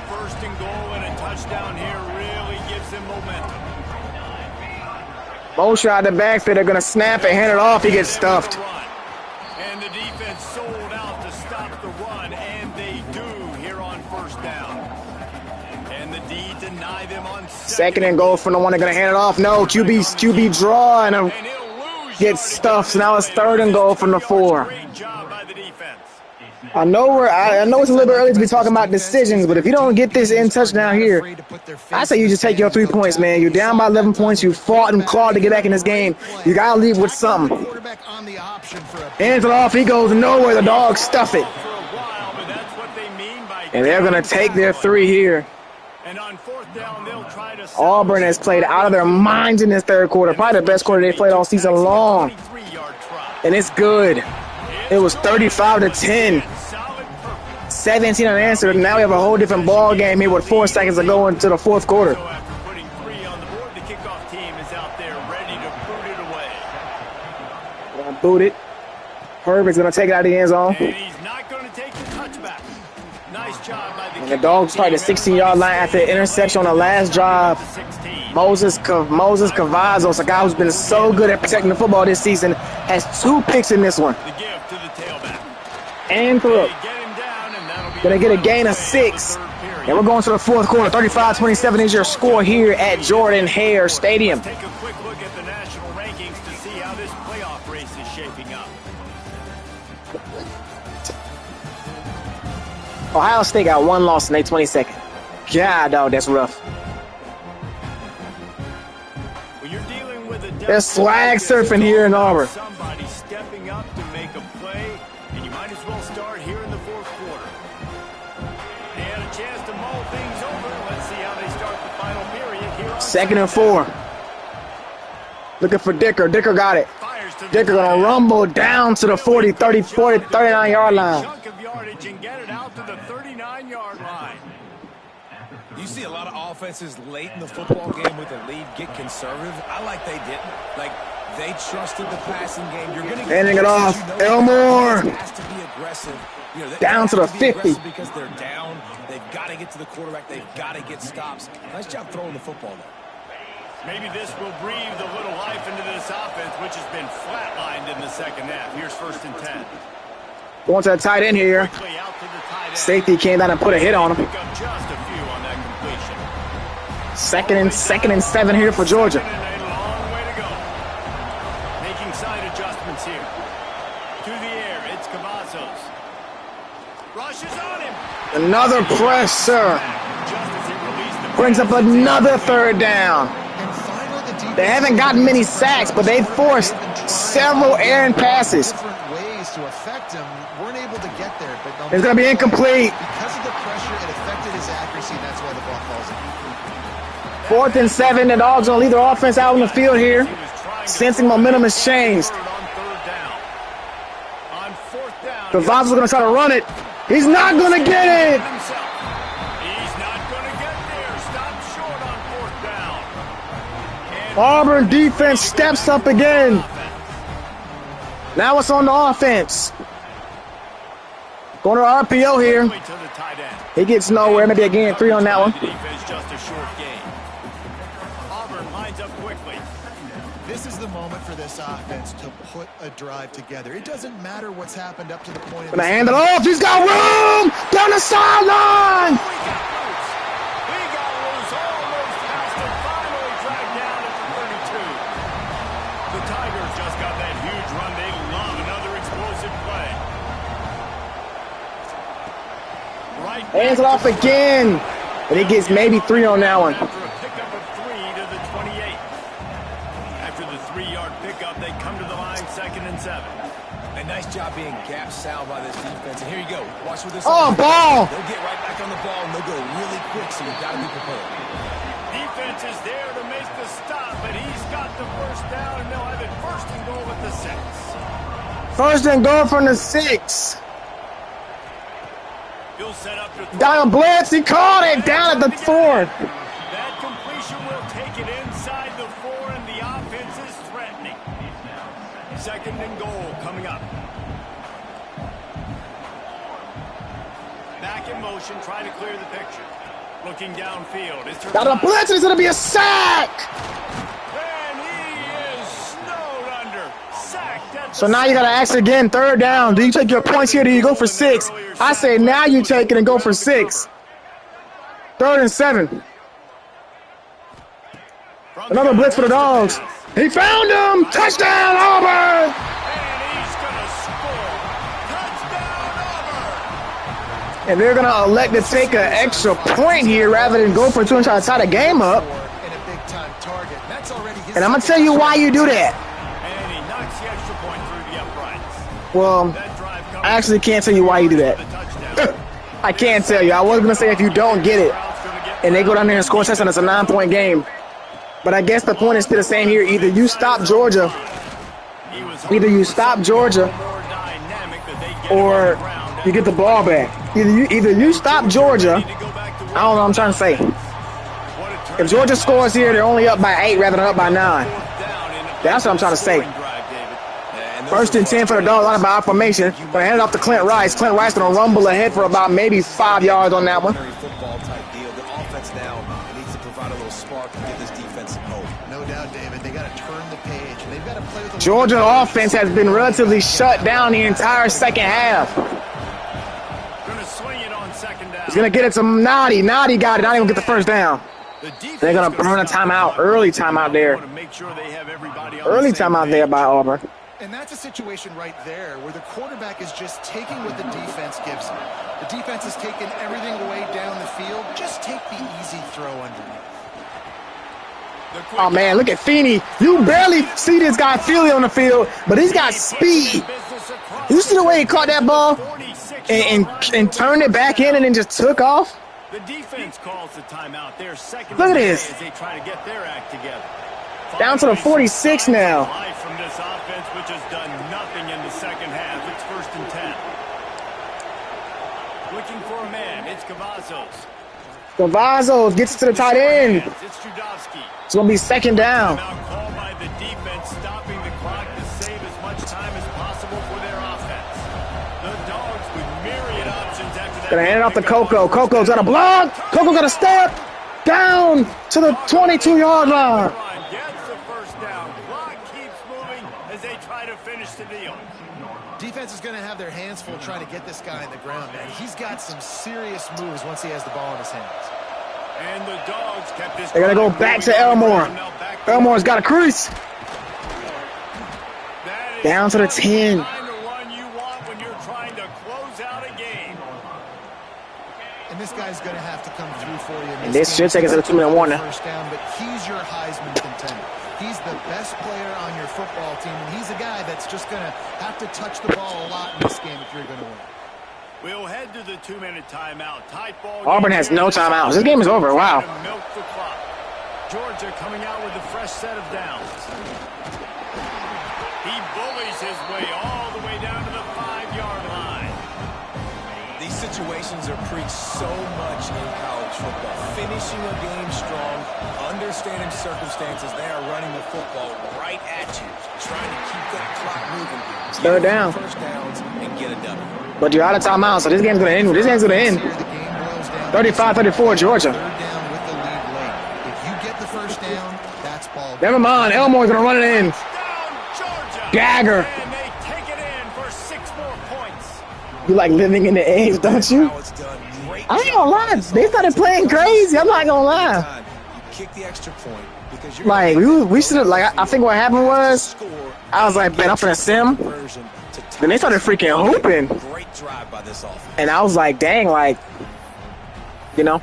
First and goal and a touchdown here really gives him momentum. Motion out the backfield, they're gonna snap it, hand it off, he gets stuffed. And the defense sold out to stop the run, and they do here on first down. And the D deny them on Second and goal from the one they're gonna hand it off. No, QB draw and gets stuffed. So now it's 3rd and goal from the 4. Great job by the defense. I know it's a little bit early to be talking about decisions, but if you don't get this in touchdown here, I say you just take your 3 points, man. You're down by 11 points. You fought and clawed to get back in this game. You gotta leave with something. Hands it off. He goes nowhere. The Dogs stuff it. And they're gonna take their 3 here. And on fourth down, they'll try to Auburn has played out of their minds in this third quarter. Probably the best quarter they've played all season long. And it's good. It was 35-10. 17 unanswered. Now we have a whole different ball game here with 4 seconds to go into the fourth quarter. After putting 3 on the board, the kickoff team is out there ready to boot it away. Gonna boot it. Herbert's gonna take it out of the end zone. And he's not going to take the touchback. Nice job by the And the Dogs started the 16-yard line after the interception on the last drive. Moses Cavazos, a guy who's been so good at protecting the football this season, has 2 picks in this one. The give to the tailback. And through. Get him down, and that'll be Gonna get a gain of 6. And we're going to the fourth quarter. 35-27 is your score here at Jordan-Hare Stadium. Take a quick look at the national rankings to see how this playoff race is shaping up. Ohio State got 1 loss in their 22nd. God, dog, that's rough. Well, you're dealing with a There's swag surfing here in Auburn. Somebody stepping up to make a play, and you might as well start here in the fourth quarter. They had a chance to mull things over. Let's see how they start the final period here on 2nd and 4. Looking for Dicker. Dicker got it. Fires to the Dicker gonna rumble down to the 40, 39-yard line. chunk of yardage and get it out to the 39-yard line. You see a lot of offenses late in the football game with a lead get conservative. I like they didn't. Like, they trusted the passing game. You're going to get handing it off. Elmore. Has to be aggressive. You know, down to the 50. Because they're down. They've got to get to the quarterback. They've got to get stops. Nice job throwing the football, though. Maybe this will breathe a little life into this offense, which has been flatlined in the second half. Here's 1st and 10. Going to the tight end here. Safety came down and put a hit on him. Just a few on that completion. Second and 7 here for Georgia. A long way to go. Making side adjustments here. To the air, it's Cavazos. Rushes on him. Another pressure. Brings up another 3rd down. They haven't gotten many sacks, but they've forced several errant passes. Different ways to affect him. Weren't able to get there, but It's going to be incomplete. because of the pressure, it affected his accuracy. That's why the ball falls in. 4th and 7. The Dogs going to lead their offense out on the field here. Sensing momentum has changed. Cavazos going to try to run it. He's not going to get it. Auburn defense steps up again. Now it's on the offense. Going to RPO here. He gets nowhere. Maybe a gain 3 on that one. Auburn lines up quickly. This is the moment for this offense to put a drive together. It doesn't matter what's happened up to the point. Gonna hand it off. He's got room down the sideline. He got loose, almost passed him, finally dragged down at the 32. The Tigers just got that huge run. They love another explosive play. Right. Hands it off again. And he gets maybe 3 on that one. After a pickup of 3 to the 28. After the 3-yard pickup, they come to the line 2nd and 7. A nice job being gap sound by this defense. And here you go. Watch with this. Oh, ball. They'll get right back on the ball, and they'll go really quick, so you've got to be prepared. Defense is there to make the stop, but he's got the 1st down, and they'll have it 1st and goal at the 6. 1st and goal from the 6. He'll set up to Down Blitz. He caught it down at the 4. That completion will take it inside the 4, and the offense is threatening. 2nd and goal coming up. Back in motion, trying to clear the picture. Looking downfield. Down the Blitz. It's going to be a sack. And he is snowed under. Sacked at the So now you got to ask again. 3rd down. Do you take your points here? Or do you go for 6? I say now you take it and go for 6. 3rd and 7. Another blitz for the Dogs. He found him. Touchdown, Auburn. And he's going to score. Touchdown, Auburn. And they're going to elect to take an extra point here rather than go for 2 and try to tie the game up. And a big-time target. That's already his. And I'm going to tell you why you do that. And he knocks the extra point through the uprights. Well, That drive comes I actually can't tell you why you do for that. the touchdown. I can't tell you. I was going to say if you don't get it and they go down there and score a touchdown, it's a 9-point game. But I guess the point is still the same here. Either you stop Georgia, or you get the ball back. Either you stop Georgia. I don't know what I'm trying to say. If Georgia scores here, they're only up by 8 rather than up by 9. That's what I'm trying to say. 1st and 10 for the Dogs, line by formation. Gonna hand it off to Clint Rice. Clint Rice gonna rumble ahead for about maybe 5 yards on that one. Football type deal. The offense now needs to provide a little spark and give this defense some hope. No doubt, David. They got to turn the page. They've got to play with. Georgia offense has been relatively shut down the entire second half. Gonna swing it on 2nd down. He's gonna get it to Noddy. Noddy got it. Not even get the 1st down. They're gonna burn a timeout. Early timeout there. Early timeout there by Auburn. And that's a situation right there where the quarterback is just taking what the defense gives him. The defense is taking everything away down the field. Just take the easy throw underneath. Oh, man, look at Feeney. You barely see this guy Feely on the field, but he's got speed. You see the way he caught that ball and turned it back in and then just took off? The defense calls the timeout. They're 2nd Look at this. as they try to get their act together. Down to the 46 now. Life from this offense, which has done nothing in the second half. It's 1st and 10. Looking for a man. It's Cavazos. Cavazos gets to the tight end. It's Dawgs. It's going to be second down. Now called by the defense, stopping the clock to save as much time as possible for their offense. The Dawgs with myriad options after that. Gonna hand it off to Coco. Coco's got a block. Coco got a step down to the 22-yard line. Gets the first down. Clock keeps moving as they try to finish the deal. Defense is going to have their hands full trying to get this guy in the ground, man. He's got some serious moves once he has the ball in his hands. And the Dawgs kept this. They're gonna go back to Elmore. Elmore's got a crease. Down to the 10. The run you want when you're trying to close out a game. And this guy's going to have to come through for you. And this should take us to the 2-minute warning. First down, but he's your Heisman contender. He's the best player on your football team, and he's a guy that's just going to have to touch the ball a lot in this game if you're going to win. We'll head to the 2-minute timeout. Tight ball. Auburn has no timeouts. This game is over. Wow. Milk the clock. Georgia coming out with a fresh set of downs. He bullies his way all the way down to the 5-yard line. These situations are preached so much in college football. Finishing a game strong, understanding circumstances. They are running the football right at you, trying to keep that clock moving. Third down. First downs and get a W. But you're out of timeout, so this game's gonna end. This game's gonna end. 35-34, Georgia. Third down with the lead late. If you get the first down, that's ball. Never mind. Elmore's gonna run it in. Georgia. Gagger. And they take it in for 6 more points. You like living in the age, don't you? Now it's done. Great I ain't gonna lie. They started playing crazy. I'm not gonna lie. time. You kick the extra point because you're Like we should have. Like I think what happened was I was like, man, I'm finna sim. Then they started freaking hooping, Great drive by this offense. and I was like, dang, like, you know.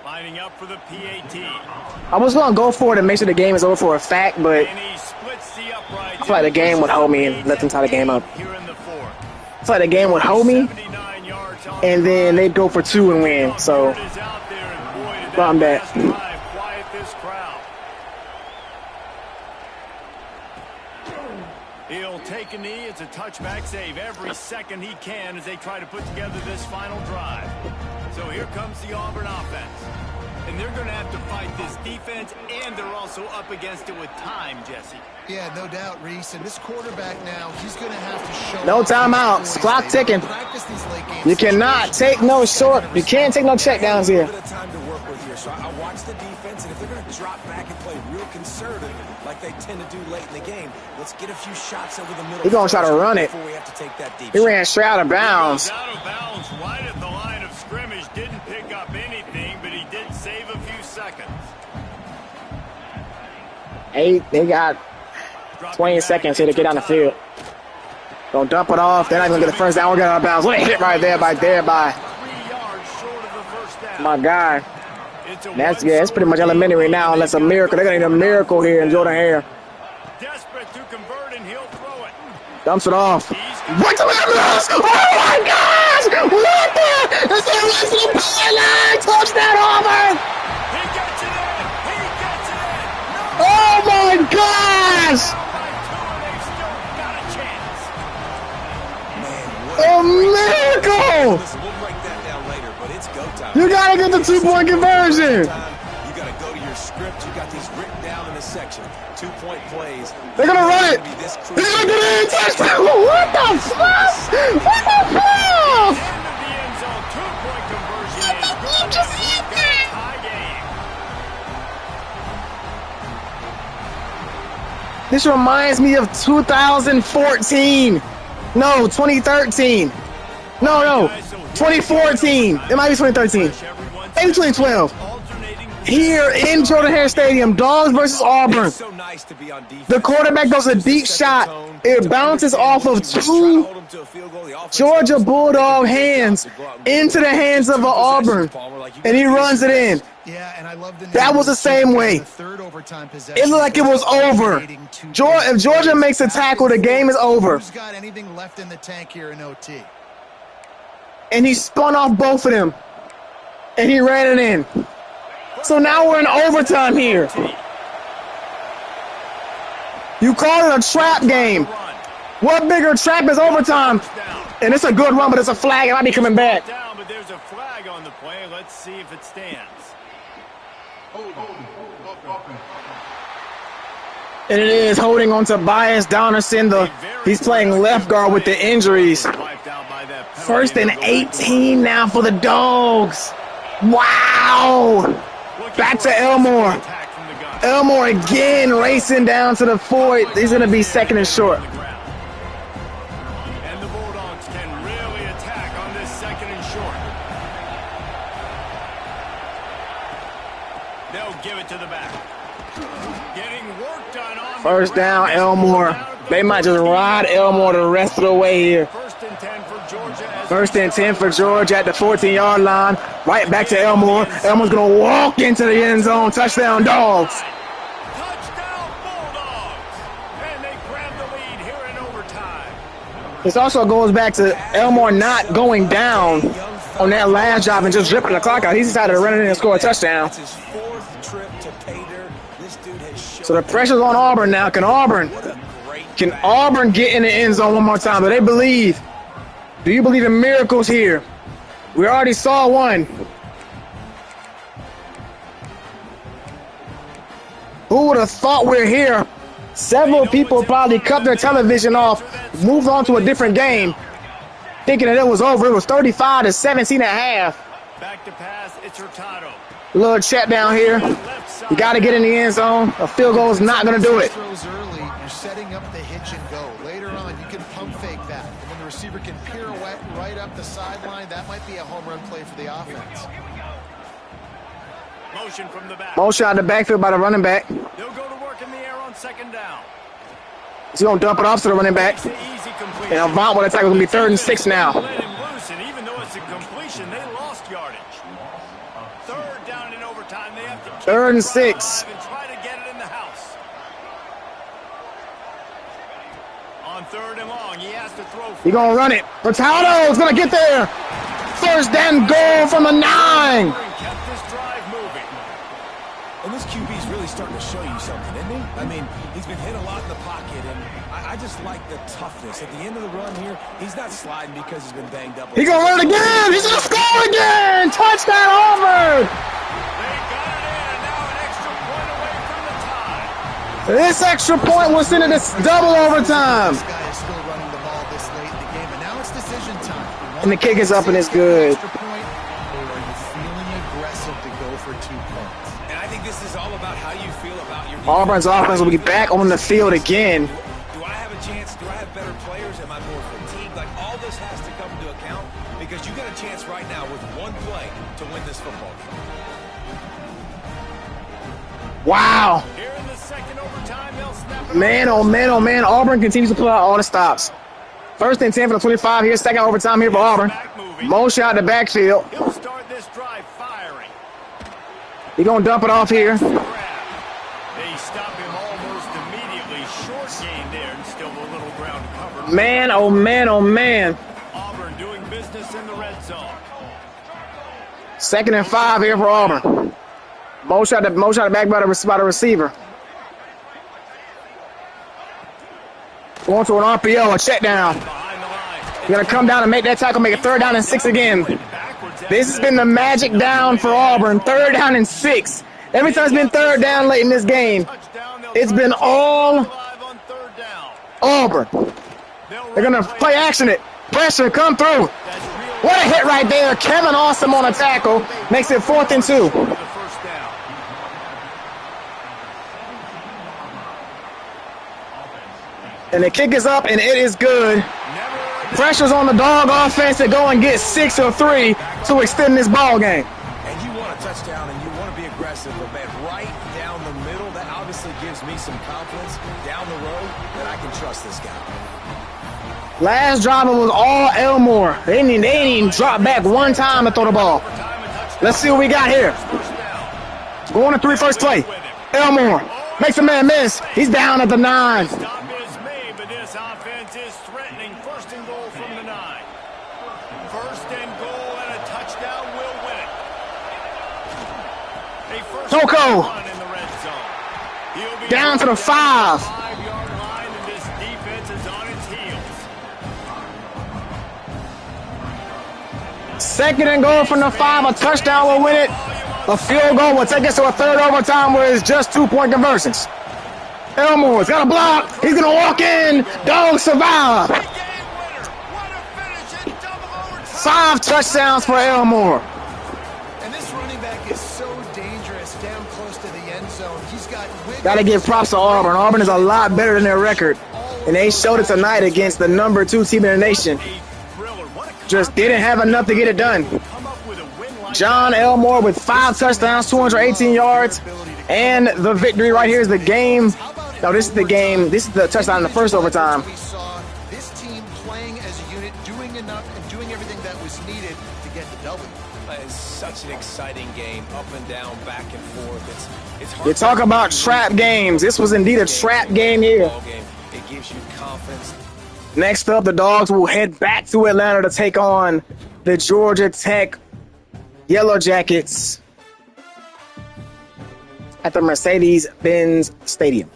Lining up for the PAT. I was gonna go for it and make sure the game is over for a fact, but And he splits the uprights. I feel like the game would hold me and let them tie the game up. Here in the 4th. I feel like the game would hold me, 79 yards on and then they'd go for 2 and win. So Bird is out there, and boy, did I'm that back. last drive quiet this crowd. He'll take a knee. It's a touchback save every second he can as they try to put together this final drive. So here comes the Auburn offense. And they're going to have to fight this defense, and they're also up against it with time, Jesse. Yeah, no doubt, Reese. And this quarterback now, he's going to have to show. no off timeouts. his Clock boys. ticking. Practice these late game You cannot take no short. You can't take no checkdowns A here. bit of time to work with here, so I watch the defense, and if they're going to drop back and play real conservative like they tend to do late in the game, let's get a few shots over the middle. He gonna try to run it. before we have to take that deep He shot. ran straight out of bounds. Out of bounds right at the line of scrimmage. Didn't pick up anything, but he did save a few seconds. They got 20 seconds here to get on the field. Don't dump it off. They're not gonna get the first down. We're getting out of bounds. What a hit right there by 3 yards short of the first down. my guy. It's a That's yeah. It's pretty much elementary now, unless a miracle. They're gonna need a miracle here in Jordan Hare. Desperate to convert, and he'll throw it. Dumps it off. What the miss? Oh my gosh! What the? It's a line. Touchdown, Auburn! He gets it in. He gets it in. No. Oh my gosh! By 2, and they've still got a chance. Man, what A miracle! Listen, we'll break that down later, but it's go time. You gotta get the 2-point conversion. You got to go to your script. You got these written down in this section. 2-point plays. They're gonna run it. Be this They're gonna get it in. Touchdown! What the fuck? What the fuck? End of the end zone. 2-point conversion is good. Just We've got a tie game. This reminds me of 2014. No, 2013. No, 2014. It might be 2013. Maybe 2012. Here in Jordan Hare Stadium, Dawgs versus Auburn. It's so nice to be on defense. The quarterback does a deep shot. It bounces off of 2 Georgia Bulldog hands into the hands of Auburn, and he runs it in. Yeah, and I love the That was the same way. The third overtime possession. It looked like it was over. If Georgia makes a tackle, the game is over. Who's got anything left in the tank here in OT? And he spun off both of them, and he ran it in. So now we're in overtime here. You call it a trap game. What bigger trap is overtime? And it's a good run, but it's a flag. It might be coming back. Down, but there's a flag on the play. Let's see if it stands. And it is holding on to Tobias Donaldson. He's playing left guard with the injuries. First and 18 now for the Dogs. Wow. Back to Elmore. Elmore again racing down to the 4. He's going to be second and short. And the Bulldogs can really attack on this second and short. They'll give it to the back. Getting work done on First down, Elmore. They might just ride Elmore the rest of the way here. First and 10 for Georgia. First and 10 for Georgia at the 14-yard line. Right back to Elmore. Elmore's going to walk into the end zone. Touchdown, Dogs. Touchdown, Bulldogs. And they grab the lead here in overtime. This also goes back to Elmore not going down on that last drive and just ripping the clock out. He decided to run it in and score a touchdown. It's his 4th trip to pay dirt. This dude has shown. So the pressure's on Auburn now. Can Auburn get in the end zone one more time? Do they believe? Do you believe in miracles here? We already saw one. Who would have thought we're here? Several people probably cut their television off, moved on to a different game, thinking that it was over. It was 35-17 at half. Back to pass, it's Hurtado. Little check down here. You got to get in the end zone. A field goal is not going to do it. Throws early, you're setting up the hitch and go. Later on, you can pump fake that. And then the receiver can pirouette right up the sideline. That might be a home run play for the offense. Motion from the back. Motion out of the backfield by the running back. They'll go to work in the air on second down. He's going to dump it off to the running back. Easy completion. And Avant will attack. It's going to be 3rd and 6 now. Let him loose, and even though it's a completion, they lost yardage. 3rd down in overtime. They have to keep 3rd and the 6. drive and try to get it in the house. On 3rd and long, he has to throw. He's going to run it. Hurtado's going to get there. First and goal from the 9. Kept this drive moving. And this QB's really starting to show you something, isn't he? I mean, he's been hit a lot in the pocket, and I just like the toughness. At the end of the run here, he's not sliding because he's been banged up. He's going to run it again. He's going to score again. Touchdown, Auburn. They got it in, and now an extra point away from the tie. This extra point will send it to double overtime. This guy is still running the ball this late in the game, and now it's decision time. And the kick is up, and it's good. Extra point, or are you feeling aggressive to go for 2 points? And I think this is all about how you feel about your defense. Auburn's offense will be back on the field again. Do I have a chance? Do I have better players? Am I more fatigued? Like, all this has to come into account because you got a chance right now with one play to win this football game. Wow. Here in the second overtime, they'll snap it. Man, oh man, oh man. Auburn continues to pull out all the stops. First and 10 for the 25 here. Second overtime here for Auburn. Motion out the backfield. He'll start this drive firing. He's going to dump it off here. Grab. They stop him almost immediately. Short gain there and still a little ground cover. Man, oh man, oh man. Auburn doing business in the red zone. 2nd and 5 here for Auburn. Motion out the back by the receiver. Going to an RPO, a check down. Behind the line. You're going to come down and make that tackle, make it 3rd down and 6 again. This has been the magic down for Auburn, 3rd down and 6. Every time it's been 3rd down late in this game, it's been all Auburn. They're going to play action it. Pressure, come through. What a hit right there. Kevin Awesome on a tackle. Makes it 4th and 2. And the kick is up, and it is good. Pressure's on the Dog offense to go and get 6 or 3 to extend this ball game. And you want a touchdown, and you want to be aggressive, but man, right down the middle, that obviously gives me some confidence down the road that I can trust this guy. Last drive was all Elmore. They didn't even drop back one time to throw the ball. Let's see what we got here. Going to 3 first play. Elmore makes a man miss. He's down at the 9. Toko down to the 5. 5-yard line, and this defense is on its heels. Second and goal from the 5. A touchdown will win it. A field goal will take us to a third overtime where it's just 2-point conversions. Elmore's got a block. He's going to walk in. Dawgs survive. 5 touchdowns for Elmore. And this running back is so dangerous down close to the end zone. He's got to give props to Auburn. Auburn is a lot better than their record. And they showed it tonight against the number 2 team in the nation. Just didn't have enough to get it done. John Elmore with 5 touchdowns, 218 yards, and the victory right here is the game. No, this is the game. This is the touchdown in the first overtime. We saw this team playing as a unit, doing enough and doing everything that was needed to get the W. It's such an exciting game, up and down, back and forth. It's hard. You talk about trap games. This was indeed a trap game here. It gives you confidence. Next up, the Dawgs will head back to Atlanta to take on the Georgia Tech Yellow Jackets at the Mercedes-Benz Stadium.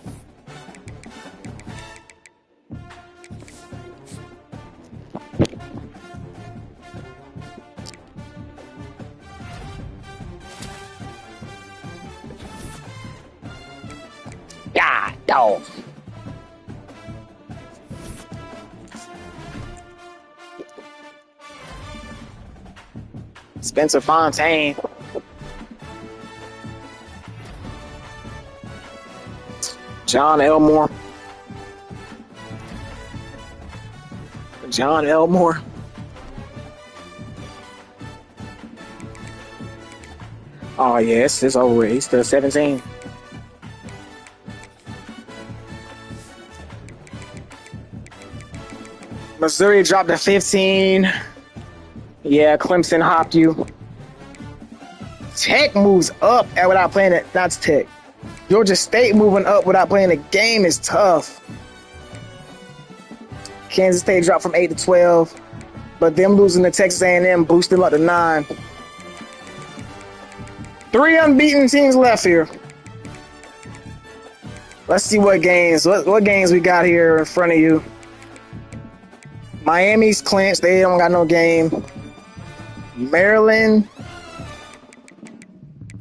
God, dog. Spencer Fontaine. John Elmore. John Elmore. Oh, yes, it's over. He's still 17. Missouri dropped to 15. Yeah, Clemson hopped you. Tech moves up without playing it. That's Tech. Georgia State moving up without playing the game is tough. Kansas State dropped from 8 to 12, but them losing to Texas A&M boosted them up to 9. 3 unbeaten teams left here. Let's see what games. What games we got here in front of you. Miami's clinched. They don't got no game. Maryland.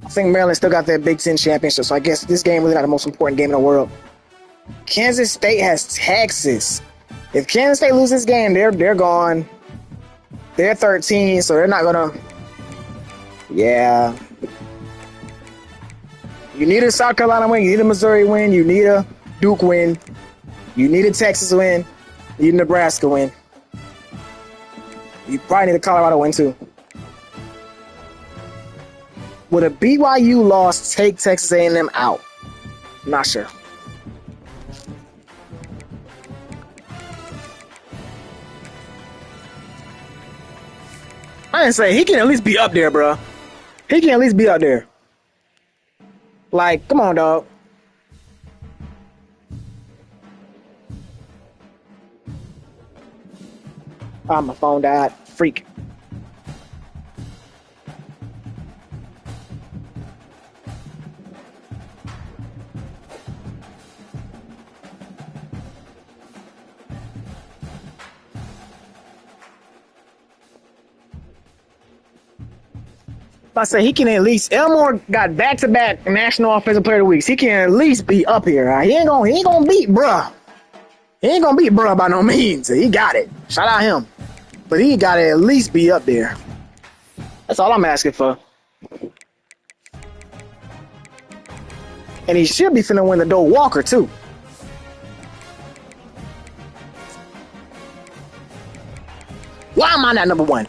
I think Maryland still got that Big Ten championship, so I guess this game really not the most important game in the world. Kansas State has Texas. If Kansas State loses this game, they're gone. They're 13, so they're not gonna. Yeah. You need a South Carolina win. You need a Missouri win. You need a Duke win. You need a Texas win. You need a Nebraska win. You probably need a Colorado win too. Would a BYU loss take Texas A&M out? Not sure. I didn't say he can at least be up there, bro. He can at least be up there. Like, come on, dog. Oh, my phone died. Freak. I say he can at least. Elmore got back-to-back National Offensive Player of the Week. He can at least be up here. He ain't gonna beat bruh. He ain't gonna beat bruh by no means. He got it. Shout out him. But he got to at least be up there. That's all I'm asking for. And he should be finna win the Doe Walker too. Why am I not number 1?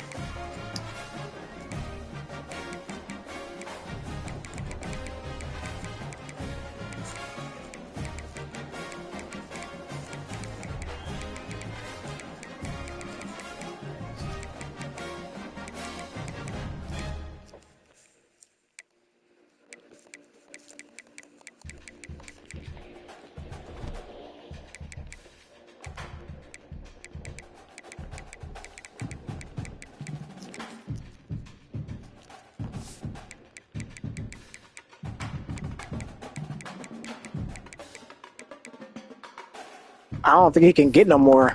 I don't think he can get no more.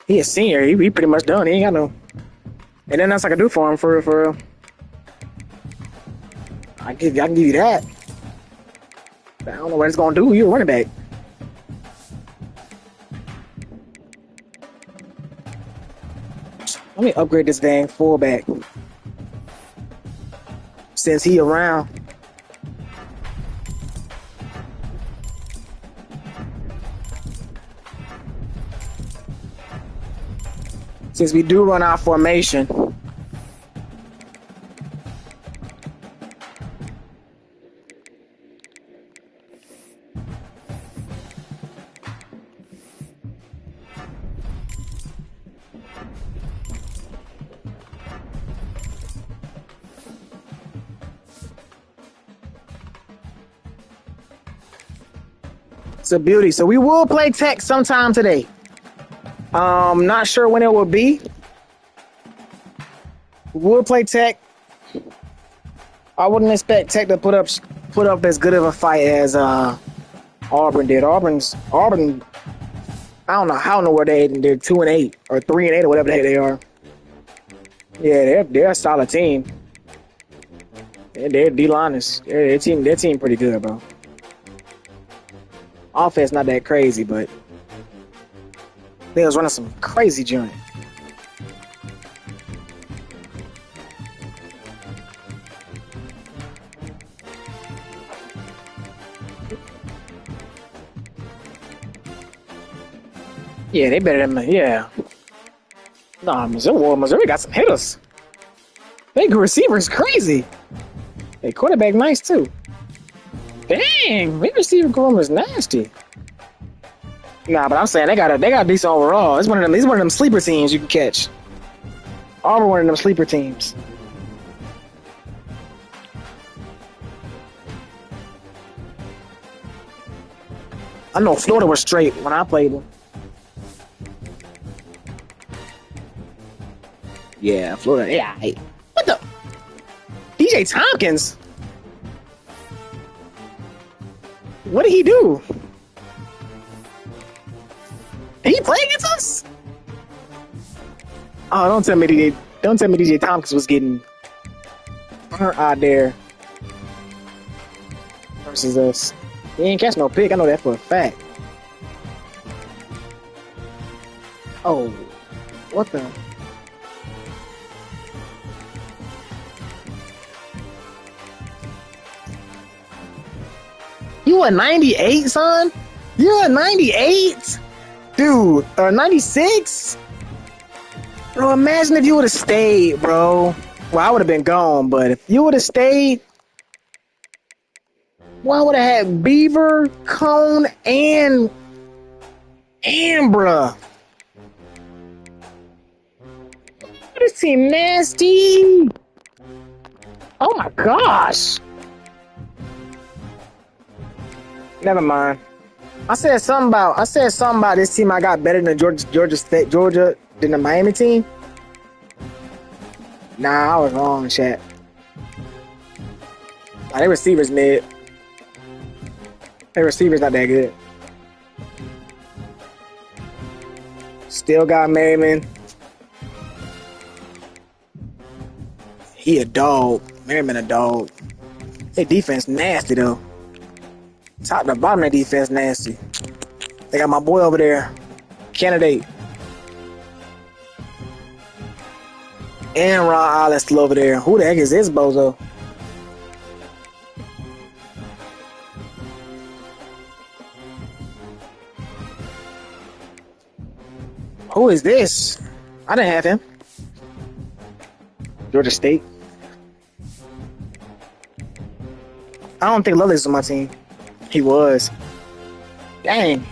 He a senior. He pretty much done. He ain't got no. And then that's I can do for him for real. I can give you that. But I don't know what it's gonna do. You're a running back. Let me upgrade this dang fullback. Since he around. Since we do run our formation. It's a beauty. So we will play Tech sometime today. Not sure when it will be. We'll play Tech. I wouldn't expect Tech to put up as good of a fight as Auburn did. Auburn. I don't know where they're 2-8 or 3-8 or whatever the heck they are. Yeah, they're a solid team. Their D-line is their team pretty good, bro. Offense not that crazy, but they was running some crazy joint. Yeah, they better than yeah. Nah, Missouri got some hitters. They receivers crazy. They quarterback nice too. Dang, their receiver room is nasty. Nah, but I'm saying they got a decent overall. It's one of them sleeper teams you can catch. Auburn one of them sleeper teams. I know Florida was straight when I played them. Yeah, Florida. Yeah, hey. What the? DJ Tompkins? What did he do? Did he play against us? Oh, don't tell me DJ Tompkins was getting burnt out there versus us. He ain't catch no pick. I know that for a fact. Oh, what the? You a 98, son? You're a 98? Dude, 96? Bro, imagine if you would have stayed, bro. Well, I would have been gone, but if you would have stayed, well, I would have had Beaver, Cone, and bruh. This team nasty. Oh my gosh. Never mind. I said something about this team. I got better than Georgia than the Miami team. Nah, I was wrong, chat. Nah, they receivers mid. Their receivers not that good. Still got Merriman. He a dog. Merriman a dog. Their defense nasty though. Top to bottom of defense nasty. They got my boy over there. Candidate. And Ron Island still over there. Who the heck is this bozo? Who is this? I didn't have him. Georgia State. I don't think Lilly's on my team. He was. Dang.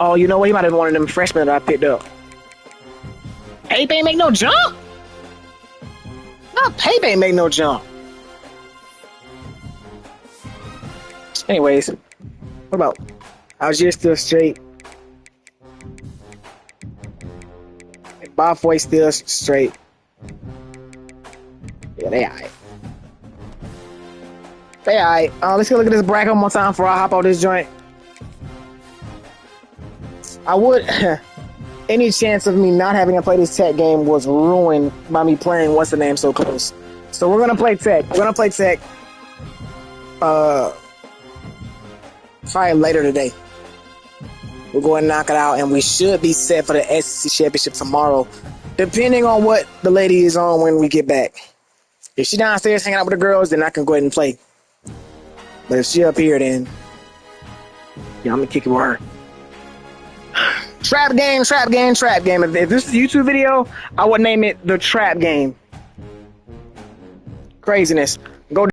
Oh, you know what? He might have been one of them freshmen that I picked up. Pape ain't make no jump? No, Pape ain't make no jump. Anyways, what about Algier still straight? Bob Foy still straight. Yeah, they alright. They alright. Let's go look at this bracket one more time before I hop on this joint. I would. any chance of me not having to play this tech game was ruined by me playing what's the name so close. So we're gonna play tech. We're gonna play tech. Probably later today. We'll go and knock it out, and we should be set for the SEC championship tomorrow, depending on what the lady is on when we get back. If she downstairs hanging out with the girls, then I can go ahead and play. But if she up here, then yeah, I'm gonna kick it with her. Trap game, trap game, trap game. If this is a YouTube video, I would name it the trap game. Craziness.